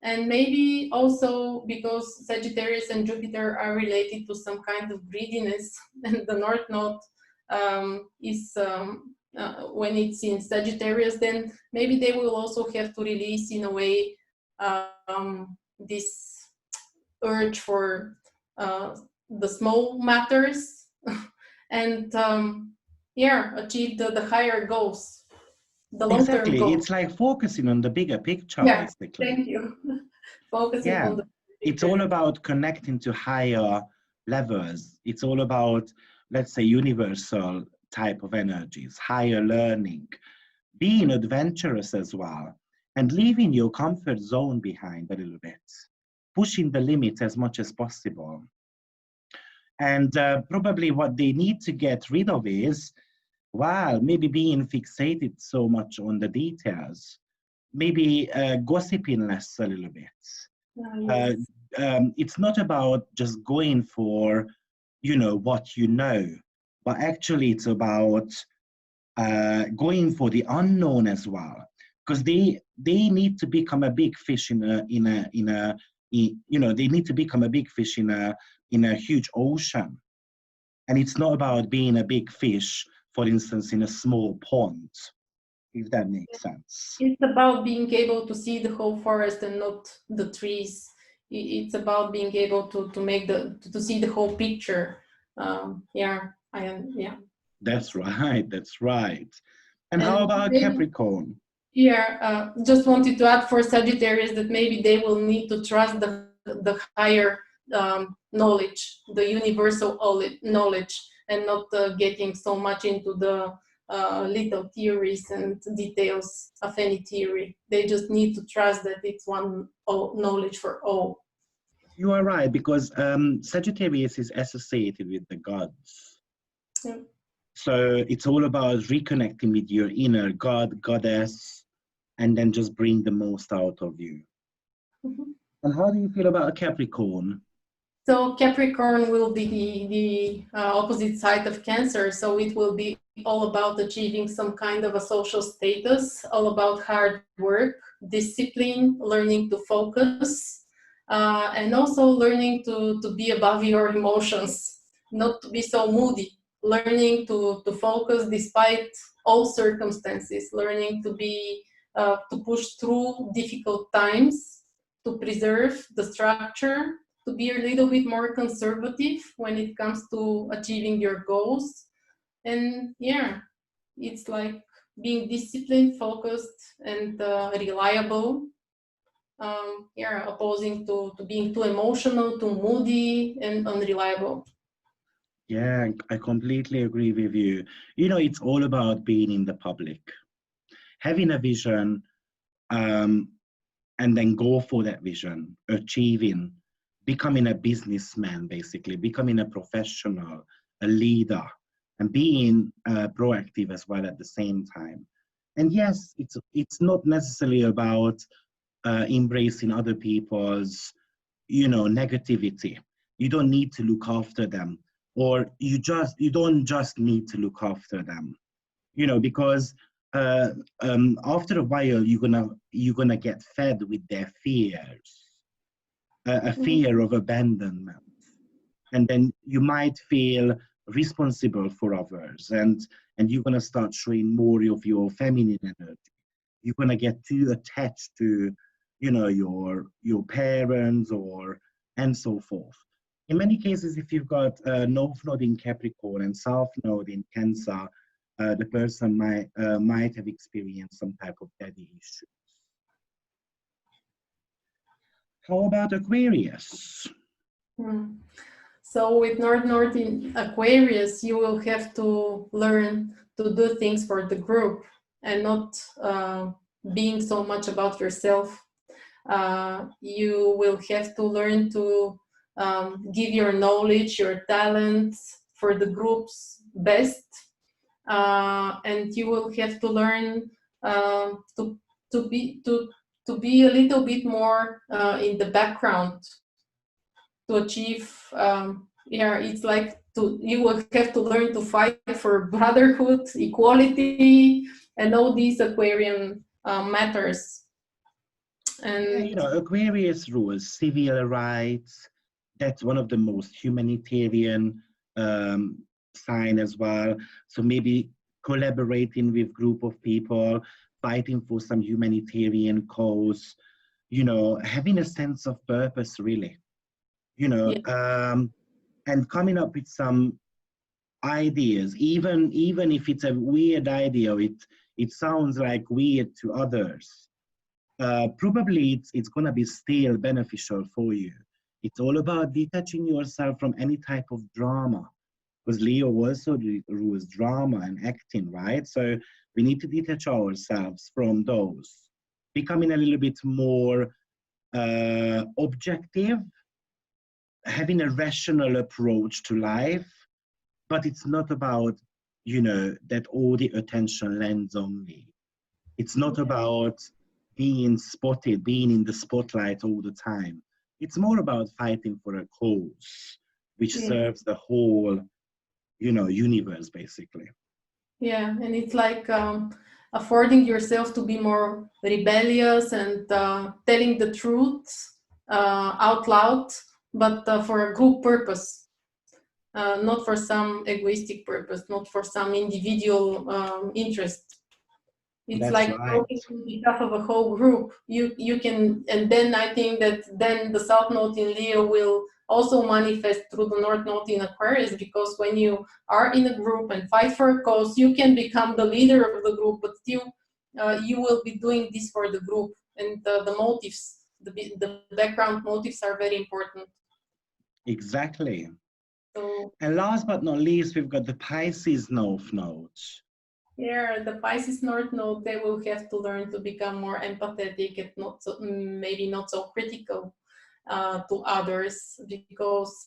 And maybe also because Sagittarius and Jupiter are related to some kind of greediness, and the North Node is when it's in Sagittarius, then maybe they will also have to release in a way this urge for the small matters and achieve the higher goals, the long-term goals. It's like focusing on the bigger picture, basically. Thank you. Focusing on the it's all about connecting to higher levels. It's all about, let's say, universal type of energies, higher learning, being adventurous as well, and leaving your comfort zone behind a little bit, pushing the limits as much as possible. And probably what they need to get rid of is, well, maybe being fixated so much on the details, maybe gossiping less a little bit. Yes. It's not about just going for, you know, what you know, but actually it's about going for the unknown as well. because they need to become a big fish they need to become a big fish in a huge ocean. And it's not about being a big fish, for instance, in a small pond, if that makes sense. It's about being able to see the whole forest and not the trees. It's about being able to make to see the whole picture. Yeah. That's right. That's right. And how about Capricorn? Yeah, just wanted to add for Sagittarius that maybe they will need to trust the higher knowledge, the universal knowledge, and not getting so much into the little theories and details of any theory. They just need to trust that it's one knowledge for all. You are right, because Sagittarius is associated with the gods. Yeah. So it's all about reconnecting with your inner god, goddess, and then just bring the most out of you. Mm-hmm. And how do you feel about Capricorn? So Capricorn will be the opposite side of Cancer. So it will be all about achieving some kind of a social status, all about hard work, discipline, learning to focus, and also learning to be above your emotions, not to be so moody, learning to focus despite all circumstances, learning to be to push through difficult times, to preserve the structure, to be a little bit more conservative when it comes to achieving your goals. And yeah, it's like being disciplined, focused, and reliable. Opposing to being too emotional, too moody, and unreliable. Yeah, I completely agree with you. It's all about being in the public, having a vision, and then go for that vision, achieving, becoming a businessman, basically, becoming a professional, a leader, and being proactive as well at the same time. And yes, it's not necessarily about embracing other people's, negativity. You don't need to look after them, or you don't just need to look after them, because after a while you're gonna get fed with their fears, a fear of abandonment, and then you might feel responsible for others, and you're gonna start showing more of your feminine energy. You're gonna get too attached to, your parents and so forth. In many cases, if you've got North Node in Capricorn and South Node in Cancer, the person might have experienced some type of daddy issues. How about Aquarius? So with North in Aquarius, you will have to learn to do things for the group and not being so much about yourself. You will have to learn to give your knowledge, your talents for the group's best, and you will have to learn to be a little bit more in the background to achieve. It's like you will have to learn to fight for brotherhood, equality, and all these Aquarian matters. And Aquarius rules civil rights. That's one of the most humanitarian sign as well. So maybe collaborating with group of people, fighting for some humanitarian cause, having a sense of purpose, really, and coming up with some ideas, even if it's a weird idea, it sounds like weird to others. Probably it's going to be still beneficial for you. It's all about detaching yourself from any type of drama, because Leo also rules drama and acting, right? So we need to detach ourselves from those, becoming a little bit more objective, having a rational approach to life, but it's not about, that all the attention lands on me. It's not about being spotted, being in the spotlight all the time. It's more about fighting for a cause which serves the whole, universe, basically. Yeah, and it's like affording yourself to be more rebellious and telling the truth out loud, but for a group purpose, not for some egoistic purpose, not for some individual interest. It's That's like right. working on behalf of a whole group. You can, and then I think that then the South Node in Leo will also manifest through the North Node in Aquarius, because when you are in a group and fight for a cause, you can become the leader of the group, but still you will be doing this for the group, and the motives, the background motives are very important. Exactly. So, And last but not least, we've got the Pisces North Node. yeah, the Pisces North Node, they will have to learn to become more empathetic and not so, maybe not so critical to others, because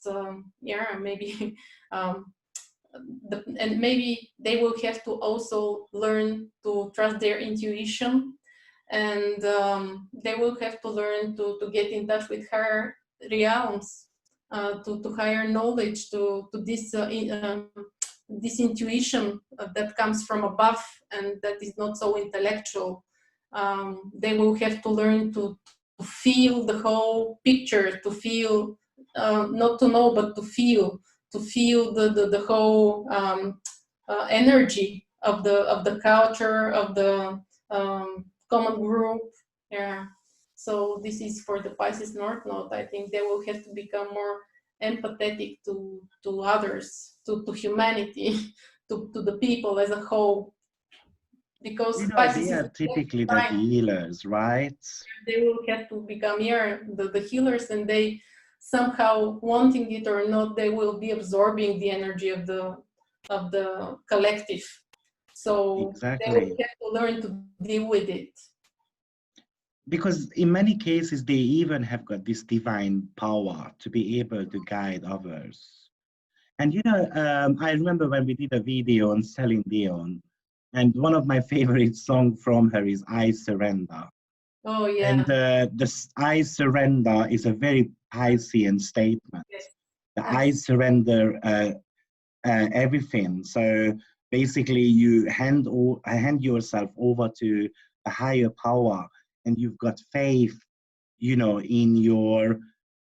yeah, maybe and maybe they will have to also learn to trust their intuition, and they will have to learn to get in touch with higher realms, to higher knowledge, to this intuition that comes from above and that is not so intellectual. They will have to learn to feel the whole picture, to feel, not to know, but to feel the whole energy of the culture, of the common group. Yeah. So this is for the Pisces North Node. I think they will have to become more empathetic to others, to humanity, to the people as a whole. Because You know, Pisces they is are a typically the sign, healers, right? they will have to become here the healers, and they somehow, wanting it or not, they will be absorbing the energy of the collective. So they will Exactly. have to learn to deal with it. Because in many cases, they even have got this divine power to be able to guide others. And you know, I remember when we did a video on Celine Dion, and one of my favorite songs from her is I Surrender. Oh And yeah. this I surrender is a very Piscean statement. Yes. The I surrender everything. So basically, you hand yourself over to a higher power, and you've got faith, you know, in your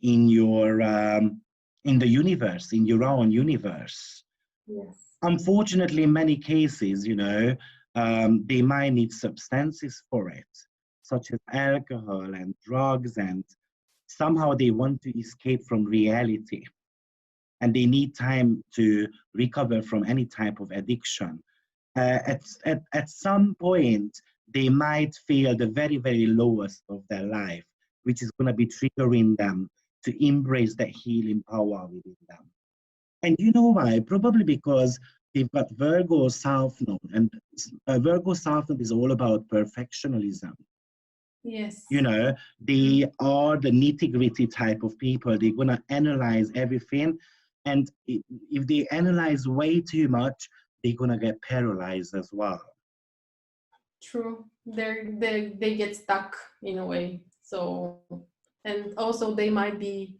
in the universe, in your own universe. Yes. Unfortunately, in many cases, you know, they might need substances for it, such as alcohol and drugs, and somehow they want to escape from reality, and they need time to recover from any type of addiction. At some point, they might feel the very, very lowest of their life, which is going to be triggering them to embrace that healing power within them. And you know why? Probably because they've got Virgo South Node, and Virgo South Node is all about perfectionism. Yes. You know, they are the nitty-gritty type of people. They're going to analyze everything. And if they analyze way too much, they're going to get paralyzed as well. True. They get stuck in a way. So, and also they might be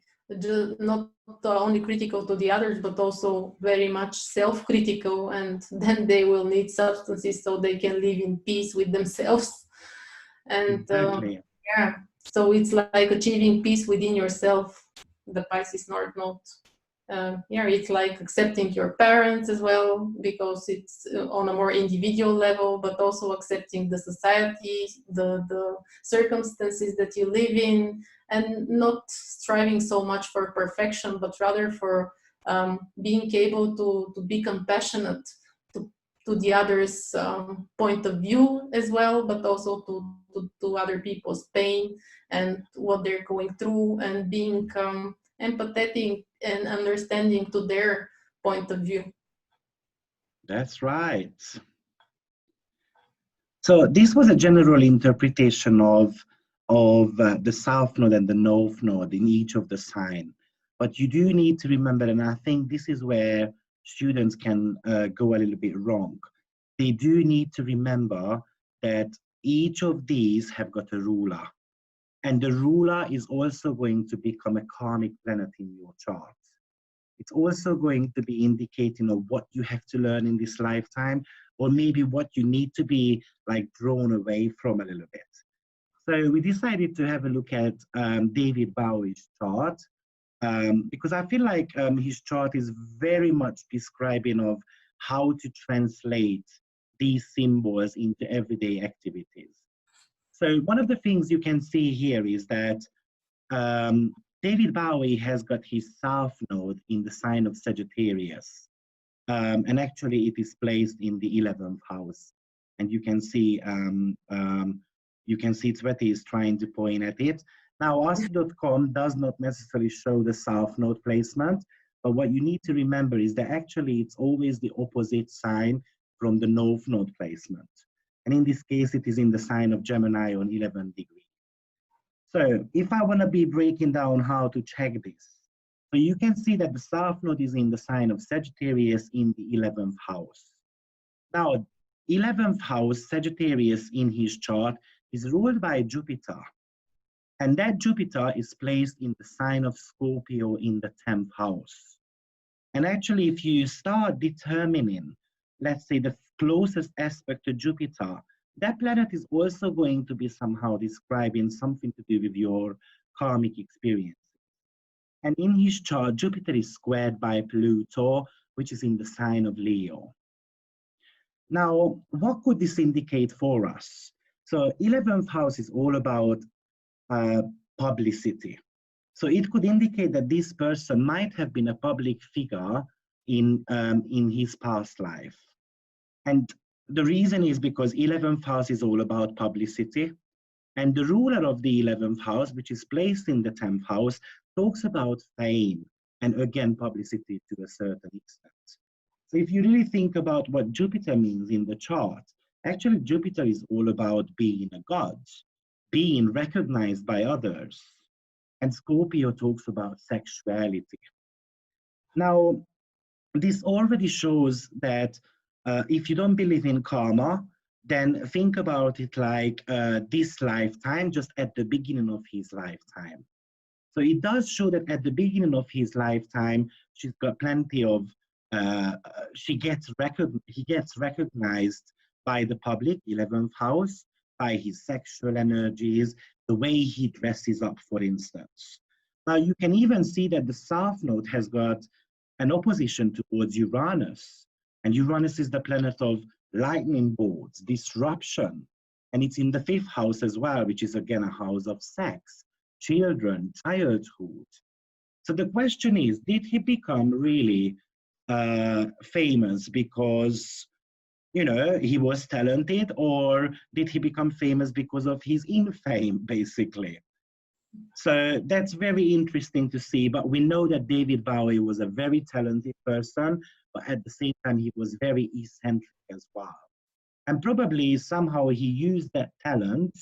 not only critical to the others, but also very much self-critical, and then they will need substances so they can live in peace with themselves. And Exactly. yeah, so it's like achieving peace within yourself, the Pisces North Node. Yeah, it's like accepting your parents as well, because it's on a more individual level, but also accepting the society, the circumstances that you live in, and not striving so much for perfection, but rather for being able to be compassionate to the other's point of view as well, but also to other people's pain and what they're going through, and being empathetic and understanding to their point of view. That's right. So this was a general interpretation of the South Node and the North Node in each of the sign. But you do need to remember, and I think this is where students can go a little bit wrong. They do need to remember that each of these have got a ruler. And the ruler is also going to become a karmic planet in your chart. It's also going to be indicating of what you have to learn in this lifetime, or maybe what you need to be like drawn away from a little bit. So we decided to have a look at David Bowie's chart, because I feel like his chart is very much describing of how to translate these symbols into everyday activities. So one of the things you can see here is that David Bowie has got his South Node in the sign of Sagittarius. And actually it is placed in the 11th house. And you can see Tsveti is trying to point at it. Now, Ask.com does not necessarily show the South Node placement, but what you need to remember is that actually it's always the opposite sign from the North Node placement. And in this case, it is in the sign of Gemini on 11 degrees. So if I want to be breaking down how to check this, so you can see that the South Node is in the sign of Sagittarius in the 11th house. Now, 11th house, Sagittarius in his chart is ruled by Jupiter. And that Jupiter is placed in the sign of Scorpio in the 10th house. And actually, if you start determining, let's say, the closest aspect to Jupiter, that planet is also going to be somehow describing something to do with your karmic experience. And in his chart, Jupiter is squared by Pluto, which is in the sign of Leo. Now, what could this indicate for us? So 11th house is all about publicity. So it could indicate that this person might have been a public figure in his past life. And the reason is because 11th house is all about publicity. And the ruler of the 11th house, which is placed in the 10th house, talks about fame and again, publicity to a certain extent. So if you really think about what Jupiter means in the chart, actually Jupiter is all about being a god, being recognized by others. And Scorpio talks about sexuality. Now, this already shows that if you don't believe in karma, then think about it like this lifetime, just at the beginning of his lifetime. So it does show that at the beginning of his lifetime, she's got plenty of, he gets recognized by the public, 11th house, by his sexual energies, the way he dresses up, for instance. Now you can even see that the South Node has got an opposition towards Uranus. And Uranus is the planet of lightning bolts, disruption. And it's in the 5th house as well, which is again a house of sex, children, childhood. So the question is, did he become really famous because, you know, he was talented, or did he become famous because of his infame, basically? So that's very interesting to see, but we know that David Bowie was a very talented person, but at the same time, he was very eccentric as well. And probably somehow he used that talent,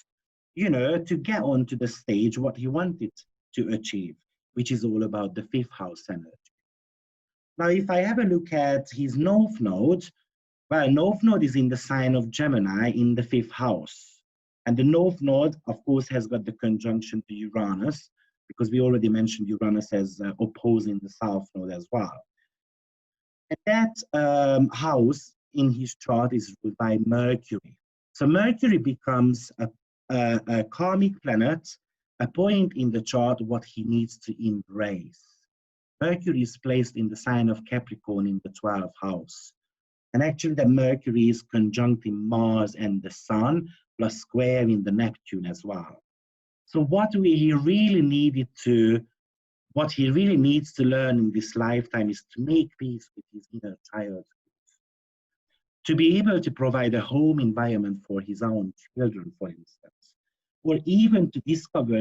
you know, to get onto the stage what he wanted to achieve, which is all about the 5th house energy. Now, if I have a look at his North Node, well, North Node is in the sign of Gemini in the 5th house. And the North Node, of course, has got the conjunction to Uranus, because we already mentioned Uranus as opposing the South Node as well. And that house in his chart is ruled by Mercury. So Mercury becomes a karmic planet, a point in the chart what he needs to embrace. Mercury is placed in the sign of Capricorn in the 12th house. And actually the Mercury is conjuncting Mars and the Sun, plus square in the Neptune as well. So what he really needs to learn in this lifetime is to make peace with his inner child, to be able to provide a home environment for his own children, for instance, or even to discover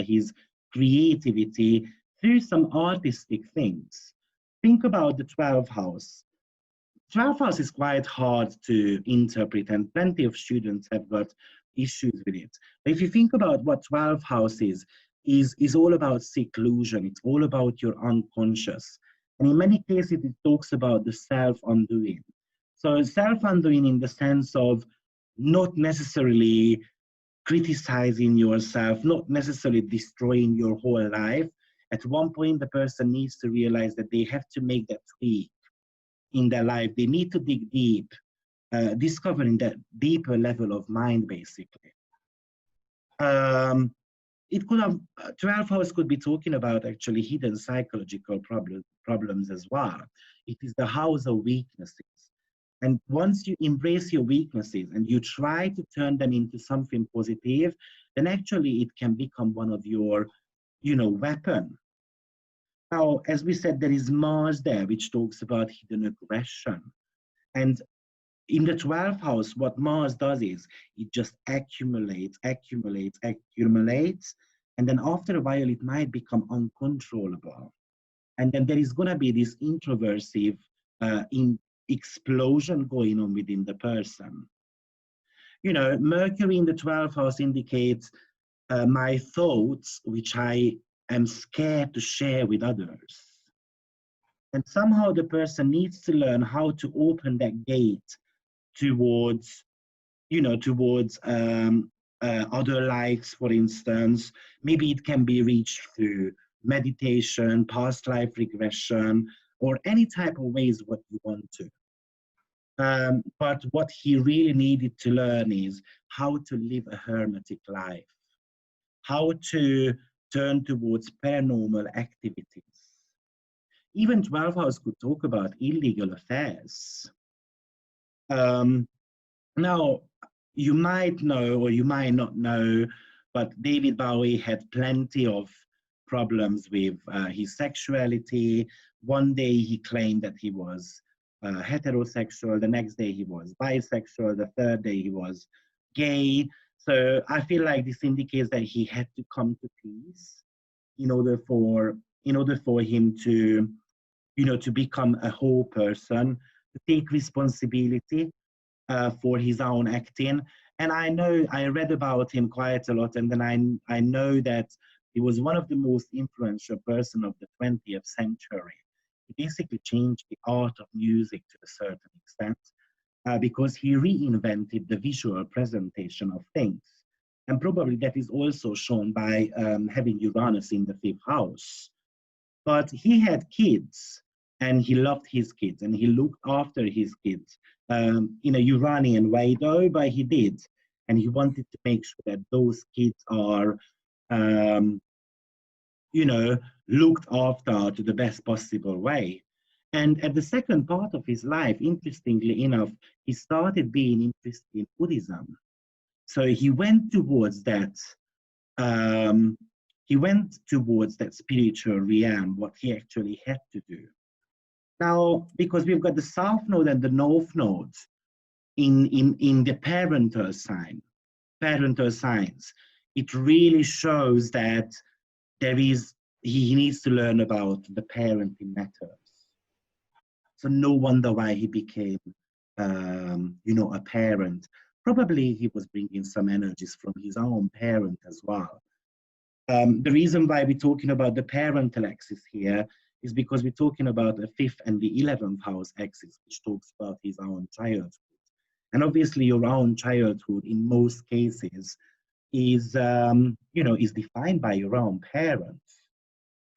his creativity through some artistic things. Think about the 12th house. 12th house is quite hard to interpret, and plenty of students have got issues with it. But if you think about what 12th house is all about seclusion. It's all about your unconscious. And in many cases, it talks about the self-undoing. So self-undoing in the sense of not necessarily criticizing yourself, not necessarily destroying your whole life. At one point, the person needs to realize that they have to make that tweak. in their life, they need to dig deep, discovering that deeper level of mind, basically. It could have 12th house could be talking about actually hidden psychological problems as well. It is the house of weaknesses. And once you embrace your weaknesses and you try to turn them into something positive, then actually it can become one of your, weapon. Now, as we said, there is Mars there, which talks about hidden aggression. And in the 12th house, what Mars does is it just accumulates, and then after a while, it might become uncontrollable. And then there is going to be this introversive explosion going on within the person. Mercury in the 12th house indicates my thoughts, which I am scared to share with others. And somehow the person needs to learn how to open that gate towards other lives, for instance. Maybe it can be reached through meditation, past life regression, or any type of ways what you want to. But what he really needed to learn is how to live a hermetic life, how to turn towards paranormal activities. Even 12th house could talk about illegal affairs. Now, you might know or you might not know, but David Bowie had plenty of problems with his sexuality. One day he claimed that he was heterosexual, the next day he was bisexual, the third day he was gay. So I feel like this indicates that he had to come to peace in order for him to, to become a whole person, to take responsibility for his own acting. And I read about him quite a lot, and then I know that he was one of the most influential person of the 20th century. He basically changed the art of music to a certain extent because he reinvented the visual presentation of things. And probably that is also shown by having Uranus in the 5th house. But he had kids, and he loved his kids, and he looked after his kids in a Uranian way, though, but he did. And he wanted to make sure that those kids are, looked after to the best possible way. And at the second part of his life, interestingly enough, he started being interested in Buddhism. So he went towards that. Spiritual realm, what he actually had to do. Now, because we've got the South Node and the North Node in the parental signs, it really shows that he needs to learn about the parenting methods. So no wonder why he became, a parent. Probably he was bringing some energies from his own parent as well. The reason why we're talking about the parental axis here is because we're talking about the 5th and the 11th house axis, which talks about his own childhood. And obviously your own childhood in most cases is defined by your own parents.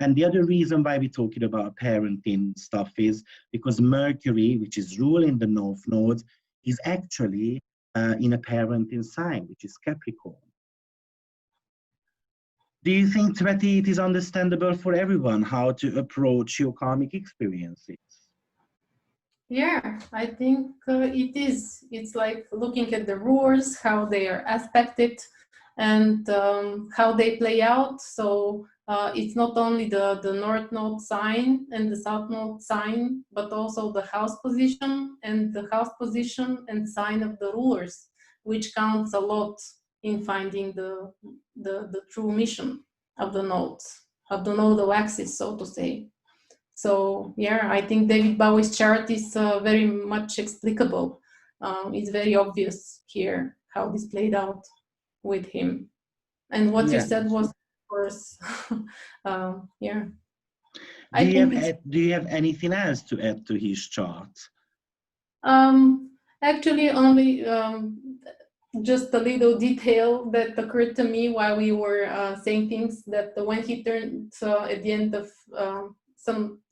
And the other reason why we're talking about parenting stuff is because Mercury, which is ruling the North Node, is actually in a parenting sign, which is Capricorn. Do you think, Tweti, it is understandable for everyone how to approach your karmic experiences? Yeah, I think it is. It's like looking at the rules, how they are aspected, and how they play out. So it's not only the North Node sign and the South Node sign, but also the house position and sign of the rulers, which counts a lot in finding the true mission of the nodes, of the nodal axis, so to say. So yeah, I think David Bowie's chart is very much explicable. It's very obvious here how this played out with him. And what you said was, of course, yeah. Do you have anything else to add to his chart? Actually, only just a little detail that occurred to me while we were saying things, that when he turned at the end of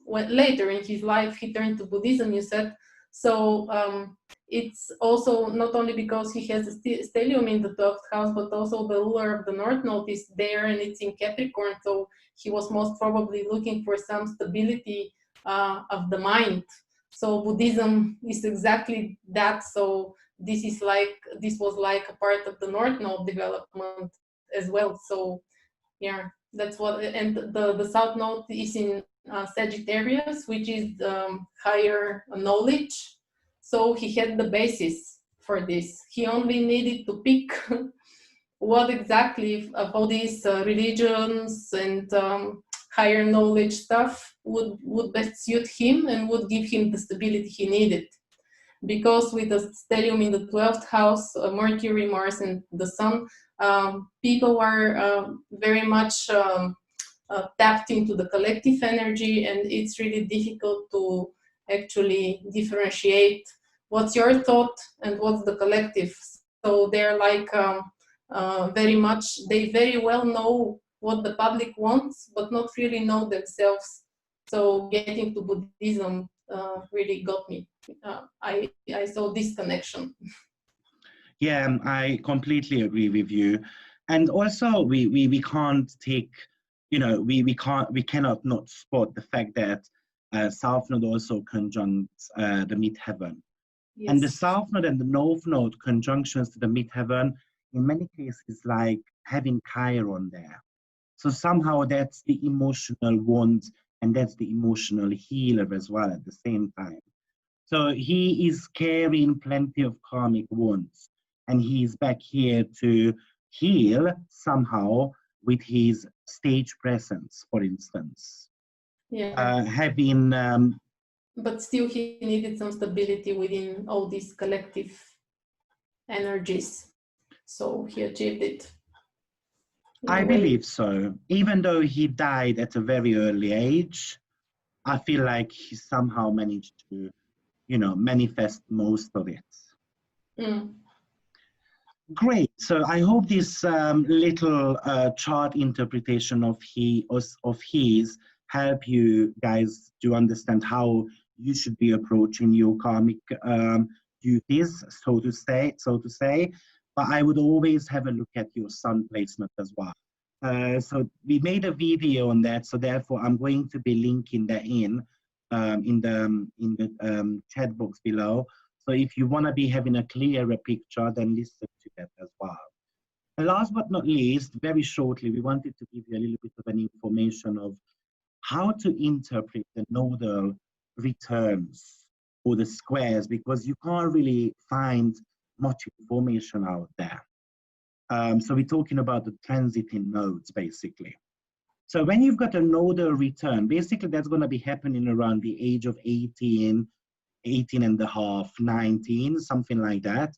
when later in his life he turned to Buddhism, you said. So it's also not only because he has a stellium in the 12th house, but also the ruler of the North Node is there and it's in Capricorn. So he was most probably looking for some stability of the mind. So Buddhism is exactly that. So this was like a part of the North Node development as well. So yeah, that's what. And the South Node is in Sagittarius, which is higher knowledge. So he had the basis for this. He only needed to pick what exactly of all these religions and higher knowledge stuff would best suit him and would give him the stability he needed. Because with the stellium in the 12th house, Mercury, Mars, and the Sun, people are very much tapped into the collective energy, and it's really difficult to actually differentiate what's your thought and what's the collective. So they're like they very well know what the public wants, but not really know themselves. So getting to Buddhism really got me. I saw this connection. Yeah, I completely agree with you. And also we can't take, we cannot not spot the fact that South Node also conjuncts the midheaven. Yes. And the South Node and the North Node conjunctions to the midheaven, in many cases, like having Chiron there. So somehow that's the emotional wound and that's the emotional healer as well at the same time. So he is carrying plenty of karmic wounds, and he's back here to heal somehow with his stage presence, for instance. Yeah. But still he needed some stability within all these collective energies. So he achieved it. I believe so. Even though he died at a very early age, I feel like he somehow managed to, manifest most of it. Mm. Great. So I hope this little chart interpretation of his help you guys to understand how you should be approaching your karmic duties, so to say. But I would always have a look at your sun placement as well. So we made a video on that. So therefore, I'm going to be linking that in the chat box below. So if you want to be having a clearer picture, then listen to that as well. And last but not least, very shortly, we wanted to give you a little bit of an information of how to interpret the nodal returns or the squares, because you can't really find much information out there. So we're talking about the transiting nodes, basically. So when you've got a nodal return, basically that's going to be happening around the age of 18 and a half, 19, something like that,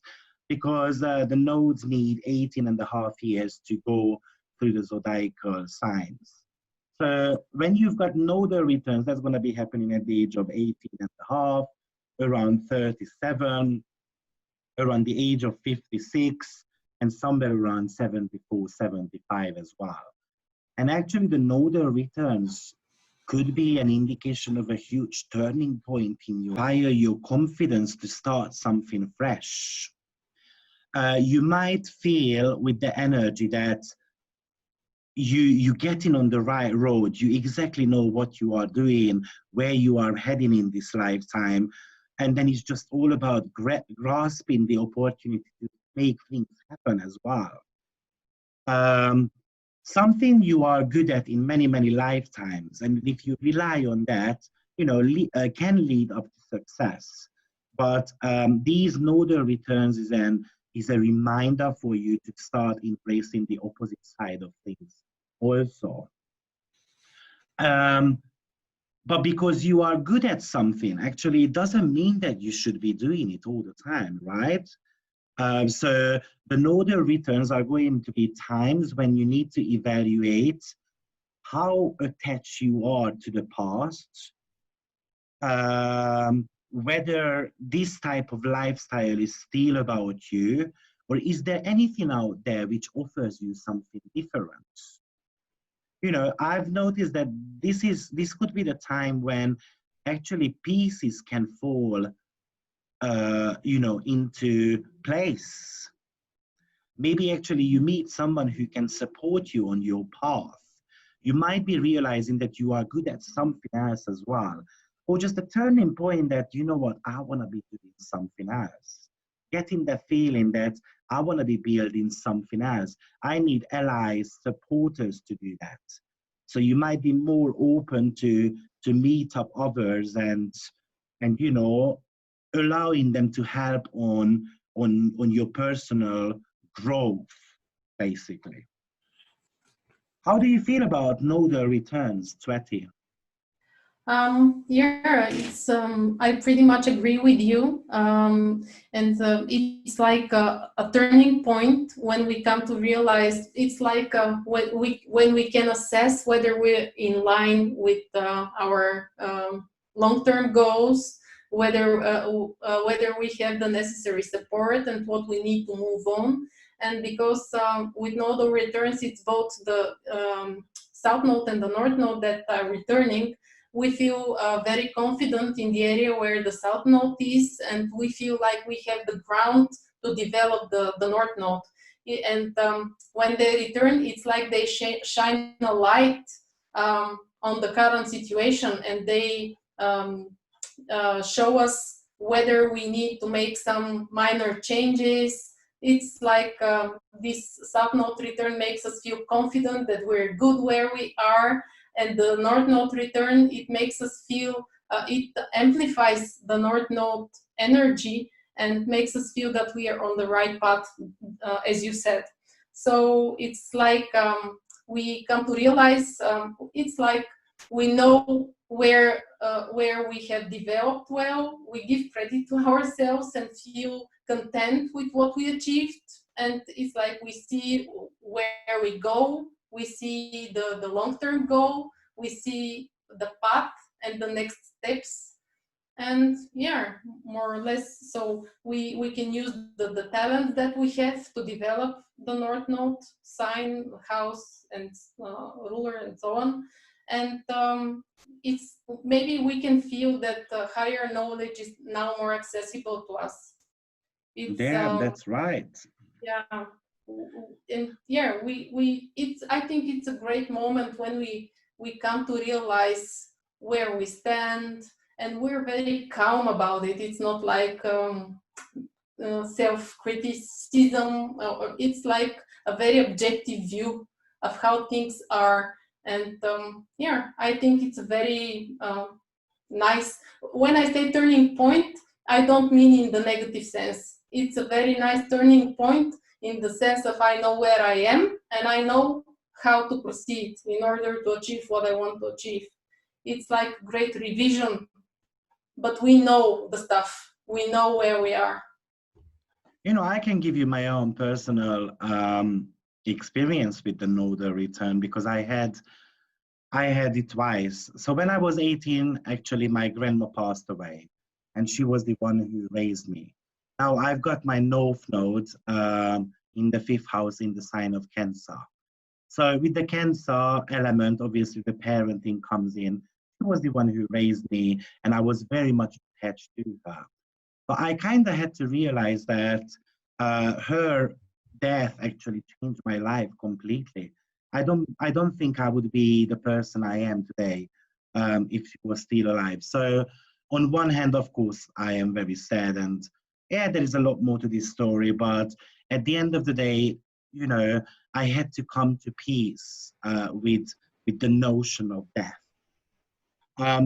because the nodes need 18 and a half years to go through the zodiacal signs. So when you've got nodal returns, that's going to be happening at the age of 18 and a half, around 37, around the age of 56, and somewhere around 74, 75 as well. And actually the nodal returns could be an indication of a huge turning point in your confidence to start something fresh. You might feel with the energy that you're getting on the right road. You exactly know what you are doing, where you are heading in this lifetime. And then it's just all about grasping the opportunity to make things happen as well. Something you are good at in many, many lifetimes. And if you rely on that, can lead up to success. But these nodal returns is a reminder for you to start embracing the opposite side of things also. But because you are good at something, actually, it doesn't mean that you should be doing it all the time, right? So the nodal returns are going to be times when you need to evaluate how attached you are to the past, whether this type of lifestyle is still about you, or is there anything out there which offers you something different? I've noticed that this could be the time when actually pieces can fall, into place. Maybe actually you meet someone who can support you on your path. You might be realizing that you are good at something else as well. Or just a turning point that, you know what, I want to be doing something else. Getting the feeling that I want to be building something else. I need allies, supporters to do that. So you might be more open to meet up others and allowing them to help on your personal growth, basically. How do you feel about nodal returns, Tweti? Yeah, I pretty much agree with you. And it's like a turning point when we come to realize it's like when we can assess whether we're in line with our long-term goals, whether we have the necessary support and what we need to move on. And because with nodal returns, it's both the south node and the north node that are returning. We feel very confident in the area where the south node is, and we feel like we have the ground to develop the north node. And when they return, it's like they shine a light on the current situation, and they show us whether we need to make some minor changes. It's like this south node return makes us feel confident that we're good where we are, and the north node return, it makes us feel, it amplifies the north node energy and makes us feel that we are on the right path, as you said. So it's like we come to realize, it's like we know where we have developed well, we give credit to ourselves and feel content with what we achieved, and it's like we see where we go, we see the long-term goal, we see the path and the next steps, and yeah, more or less, so we can use the talent that we have to develop the north node, sign, house, and ruler, and so on. And it's maybe we can feel that higher knowledge is now more accessible to us. It's Yeah, that's right. yeah, and yeah, we it's, I think it's a great moment when we come to realize where we stand, and we're very calm about it. It's not like self-criticism, or it's like a very objective view of how things are. And yeah, I think it's a very nice, when I say turning point, I don't mean in the negative sense. It's a very nice turning point in the sense of I know where I am and I know how to proceed in order to achieve what I want to achieve. It's like great revision, but we know the stuff. We know where we are. I can give you my own personal experience with the nodal return because I had it twice. So when I was 18, actually my grandma passed away, and she was the one who raised me. Now I've got my north node in the fifth house in the sign of Cancer. So with the Cancer element, obviously the parenting comes in. She was the one who raised me, and I was very much attached to her. But I kind of had to realize that her death actually changed my life completely. I don't think I would be the person I am today if she was still alive. So on one hand, of course, I am very sad, and yeah, there is a lot more to this story. But at the end of the day, I had to come to peace with the notion of death.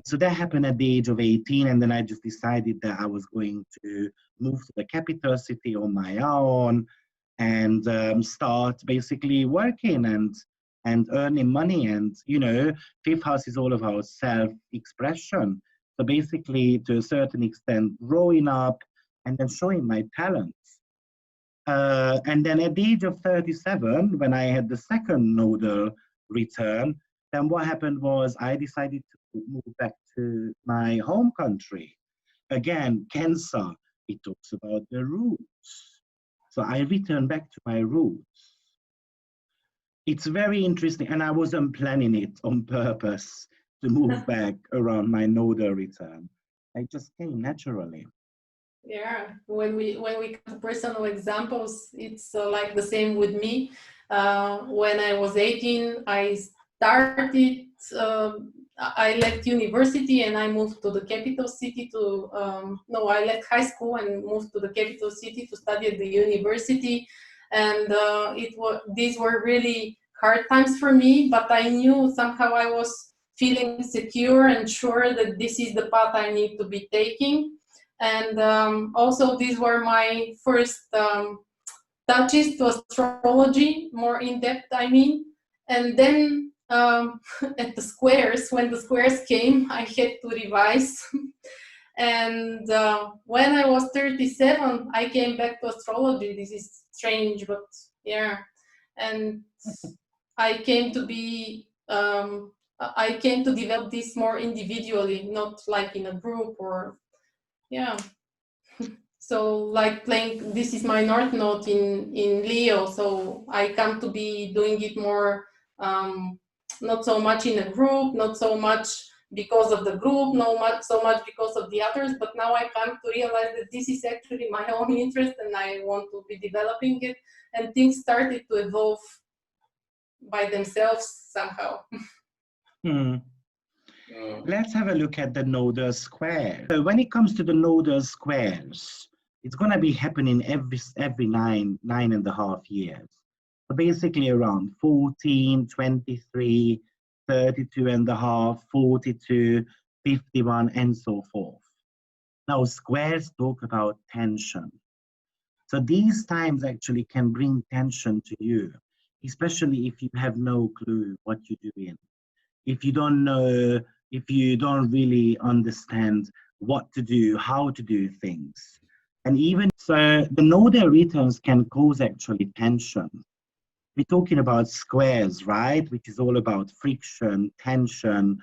So that happened at the age of 18, and then I just decided that I was going to move to the capital city on my own and start basically working and earning money. And fifth house is all about self-expression. So basically, to a certain extent, growing up and then showing my talents. And then at the age of 37, when I had the second nodal return, then what happened was I decided to move back to my home country. Again, Cancer, it talks about the roots. So I returned back to my roots. It's very interesting, and I wasn't planning it on purpose to move back around my nodal return. It just came naturally. Yeah, when we come to personal examples, it's like the same with me. When I was 18, I started. I left university and I moved to the capital city to. No, I left high school and moved to the capital city to study at the university, and these were really hard times for me. But I knew somehow I was feeling secure and sure that this is the path I need to be taking. And also these were my first touches to astrology, more in depth, I mean. And then at the squares, when the squares came, I had to revise. And when I was 37, I came back to astrology. This is strange, but yeah. And I came to be I came to develop this more individually, not like in a group or yeah. So like playing, this is my north node in Leo, so I come to be doing it more, not so much in a group, not so much because of the group, so much because of the others, but now I come to realize that this is actually my own interest and I want to be developing it, and things started to evolve by themselves somehow. Let's have a look at the nodal square. So when it comes to the nodal squares, it's going to be happening every 9.5 years. So basically around 14, 23, 32.5, 42, 51, and so forth. Now, squares talk about tension. So these times actually can bring tension to you, especially if you have no clue what you're doing. If you don't know, if you don't really understand what to do, how to do things. And even so, the nodal returns can cause actually tension. We're talking about squares, right? Which is all about friction, tension.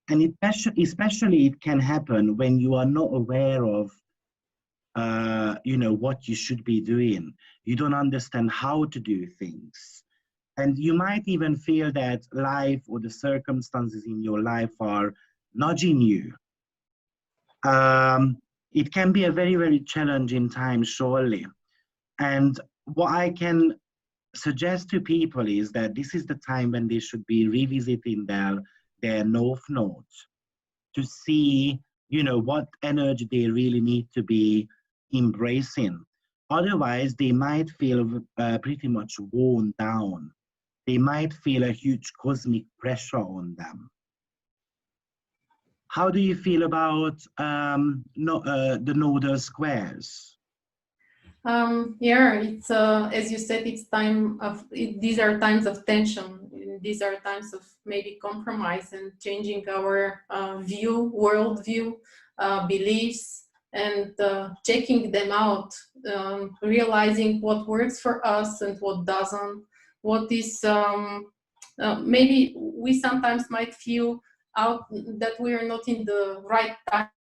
And especially it can happen when you are not aware of what you should be doing. You don't understand how to do things. And you might even feel that life or the circumstances in your life are nudging you. It can be a very, very challenging time, surely. And what I can suggest to people is that this is the time when they should be revisiting their north nodes to see, what energy they really need to be embracing. Otherwise, they might feel pretty much worn down. They might feel a huge cosmic pressure on them. How do you feel about the nodal squares? Yeah, it's as you said, it's these are times of tension. These are times of maybe compromise and changing our worldview, beliefs, and checking them out, realizing what works for us and what doesn't. What is maybe we sometimes might feel out that we are not in the right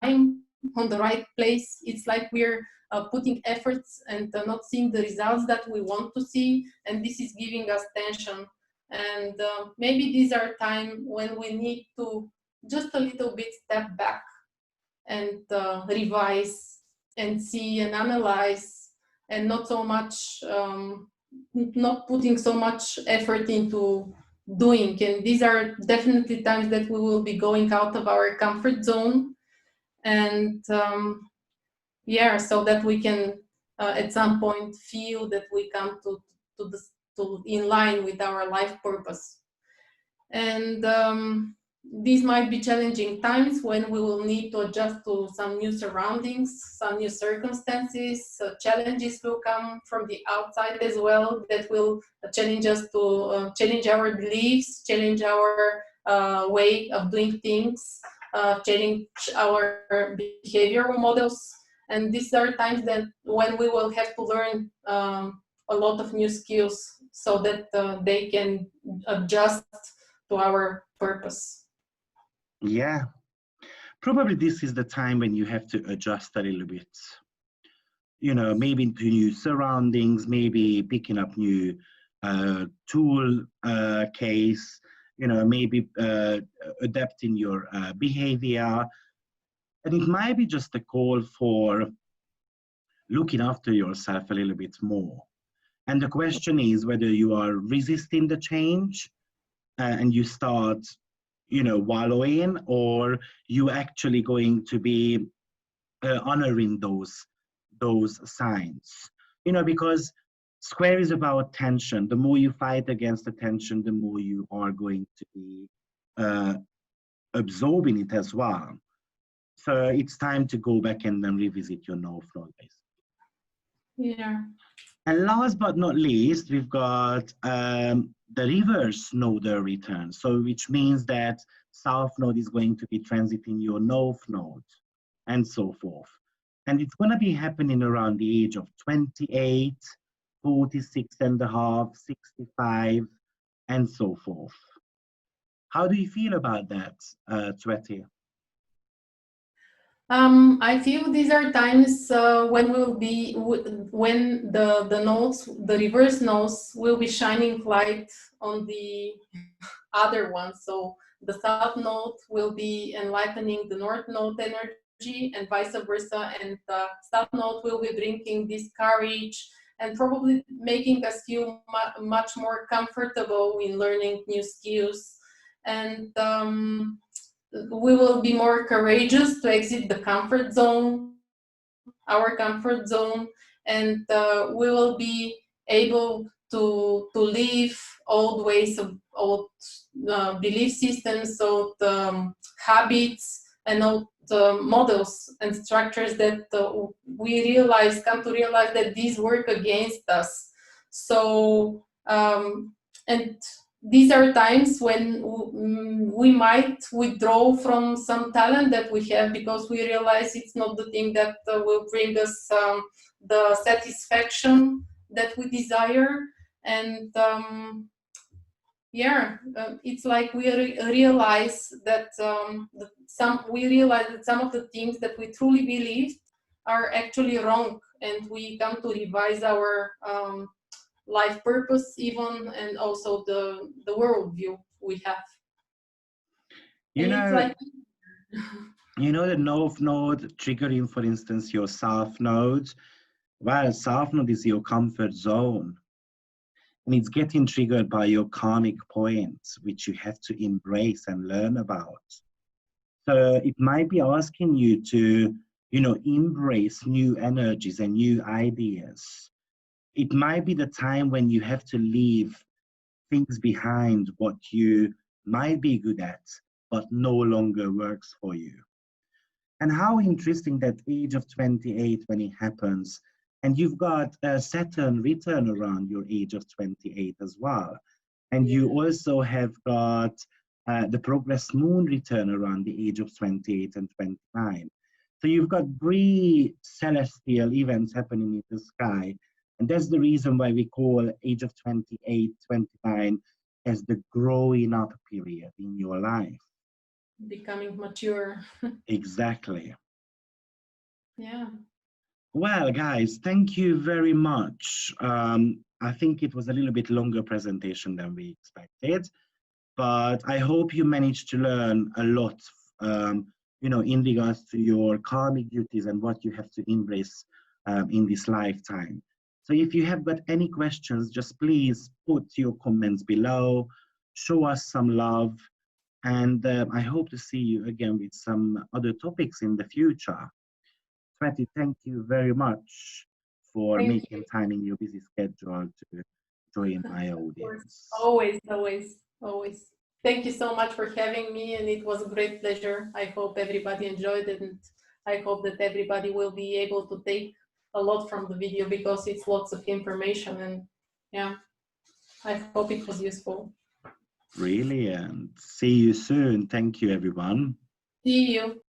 time, on the right place. It's like we're putting efforts and not seeing the results that we want to see, and this is giving us tension. And maybe these are times when we need to just a little bit step back and revise and see and analyze, and not so much not putting so much effort into doing. And these are definitely times that we will be going out of our comfort zone, and yeah, so that we can at some point feel that we come to in line with our life purpose. And these might be challenging times when we will need to adjust to some new surroundings, some new circumstances. Challenges will come from the outside as well that will challenge us to challenge our beliefs, challenge our way of doing things, challenge our behavioral models. And these are times that when we will have to learn a lot of new skills so that they can adjust to our purpose. Yeah, probably this is the time when you have to adjust a little bit. Maybe to new surroundings, maybe picking up new tool case, maybe adapting your behavior. And it might be just a call for looking after yourself a little bit more. And the question is whether you are resisting the change and you start, wallowing, or you actually going to be honoring those signs. Because square is about tension. The more you fight against the tension, the more you are going to be absorbing it as well. So it's time to go back and then revisit your North Node, basically. Yeah. And last but not least, we've got the reverse nodal return. So which means that South Node is going to be transiting your North Node and so forth. And it's going to be happening around the age of 28, 46 and a half, 65, and so forth. How do you feel about that, Tweti? I feel these are times when the nodes, the reverse nodes, will be shining light on the other ones. So the South node will be enlightening the North node energy, and vice versa. And the South node will be bringing this courage and probably making us feel much more comfortable in learning new skills. And we will be more courageous to exit the comfort zone, our comfort zone, and we will be able to leave old ways of old belief systems, old habits, and old models and structures that we come to realize that these work against us. So and these are times when we might withdraw from some talent that we have, because we realize it's not the thing that will bring us the satisfaction that we desire. And it's like we realize that some of the things that we truly believe are actually wrong, and we come to revise our life purpose even, and also the worldview we have. The North Node triggering, for instance, your South Node. Well, South Node is your comfort zone. And it's getting triggered by your karmic points, which you have to embrace and learn about. So it might be asking you to, embrace new energies and new ideas. It might be the time when you have to leave things behind what you might be good at, but no longer works for you. And how interesting that age of 28 when it happens, and you've got a Saturn return around your age of 28 as well. And you also have got the progress moon return around the age of 28 and 29. So you've got 3 celestial events happening in the sky. And that's the reason why we call age of 28, 29 as the growing up period in your life. Becoming mature. Exactly. Yeah. Well, guys, thank you very much. I think it was a little bit longer presentation than we expected, but I hope you managed to learn a lot, in regards to your karmic duties and what you have to embrace in this lifetime. So if you have got any questions, just please put your comments below, show us some love, and I hope to see you again with some other topics in the future. Tweti, thank you very much for making time in your busy schedule to join my audience. Always. Thank you so much for having me, and it was a great pleasure. I hope everybody enjoyed it, and I hope that everybody will be able to take a lot from the video, because it's lots of information, and I hope it was useful. Brilliant. See you soon. Thank you, everyone. See you.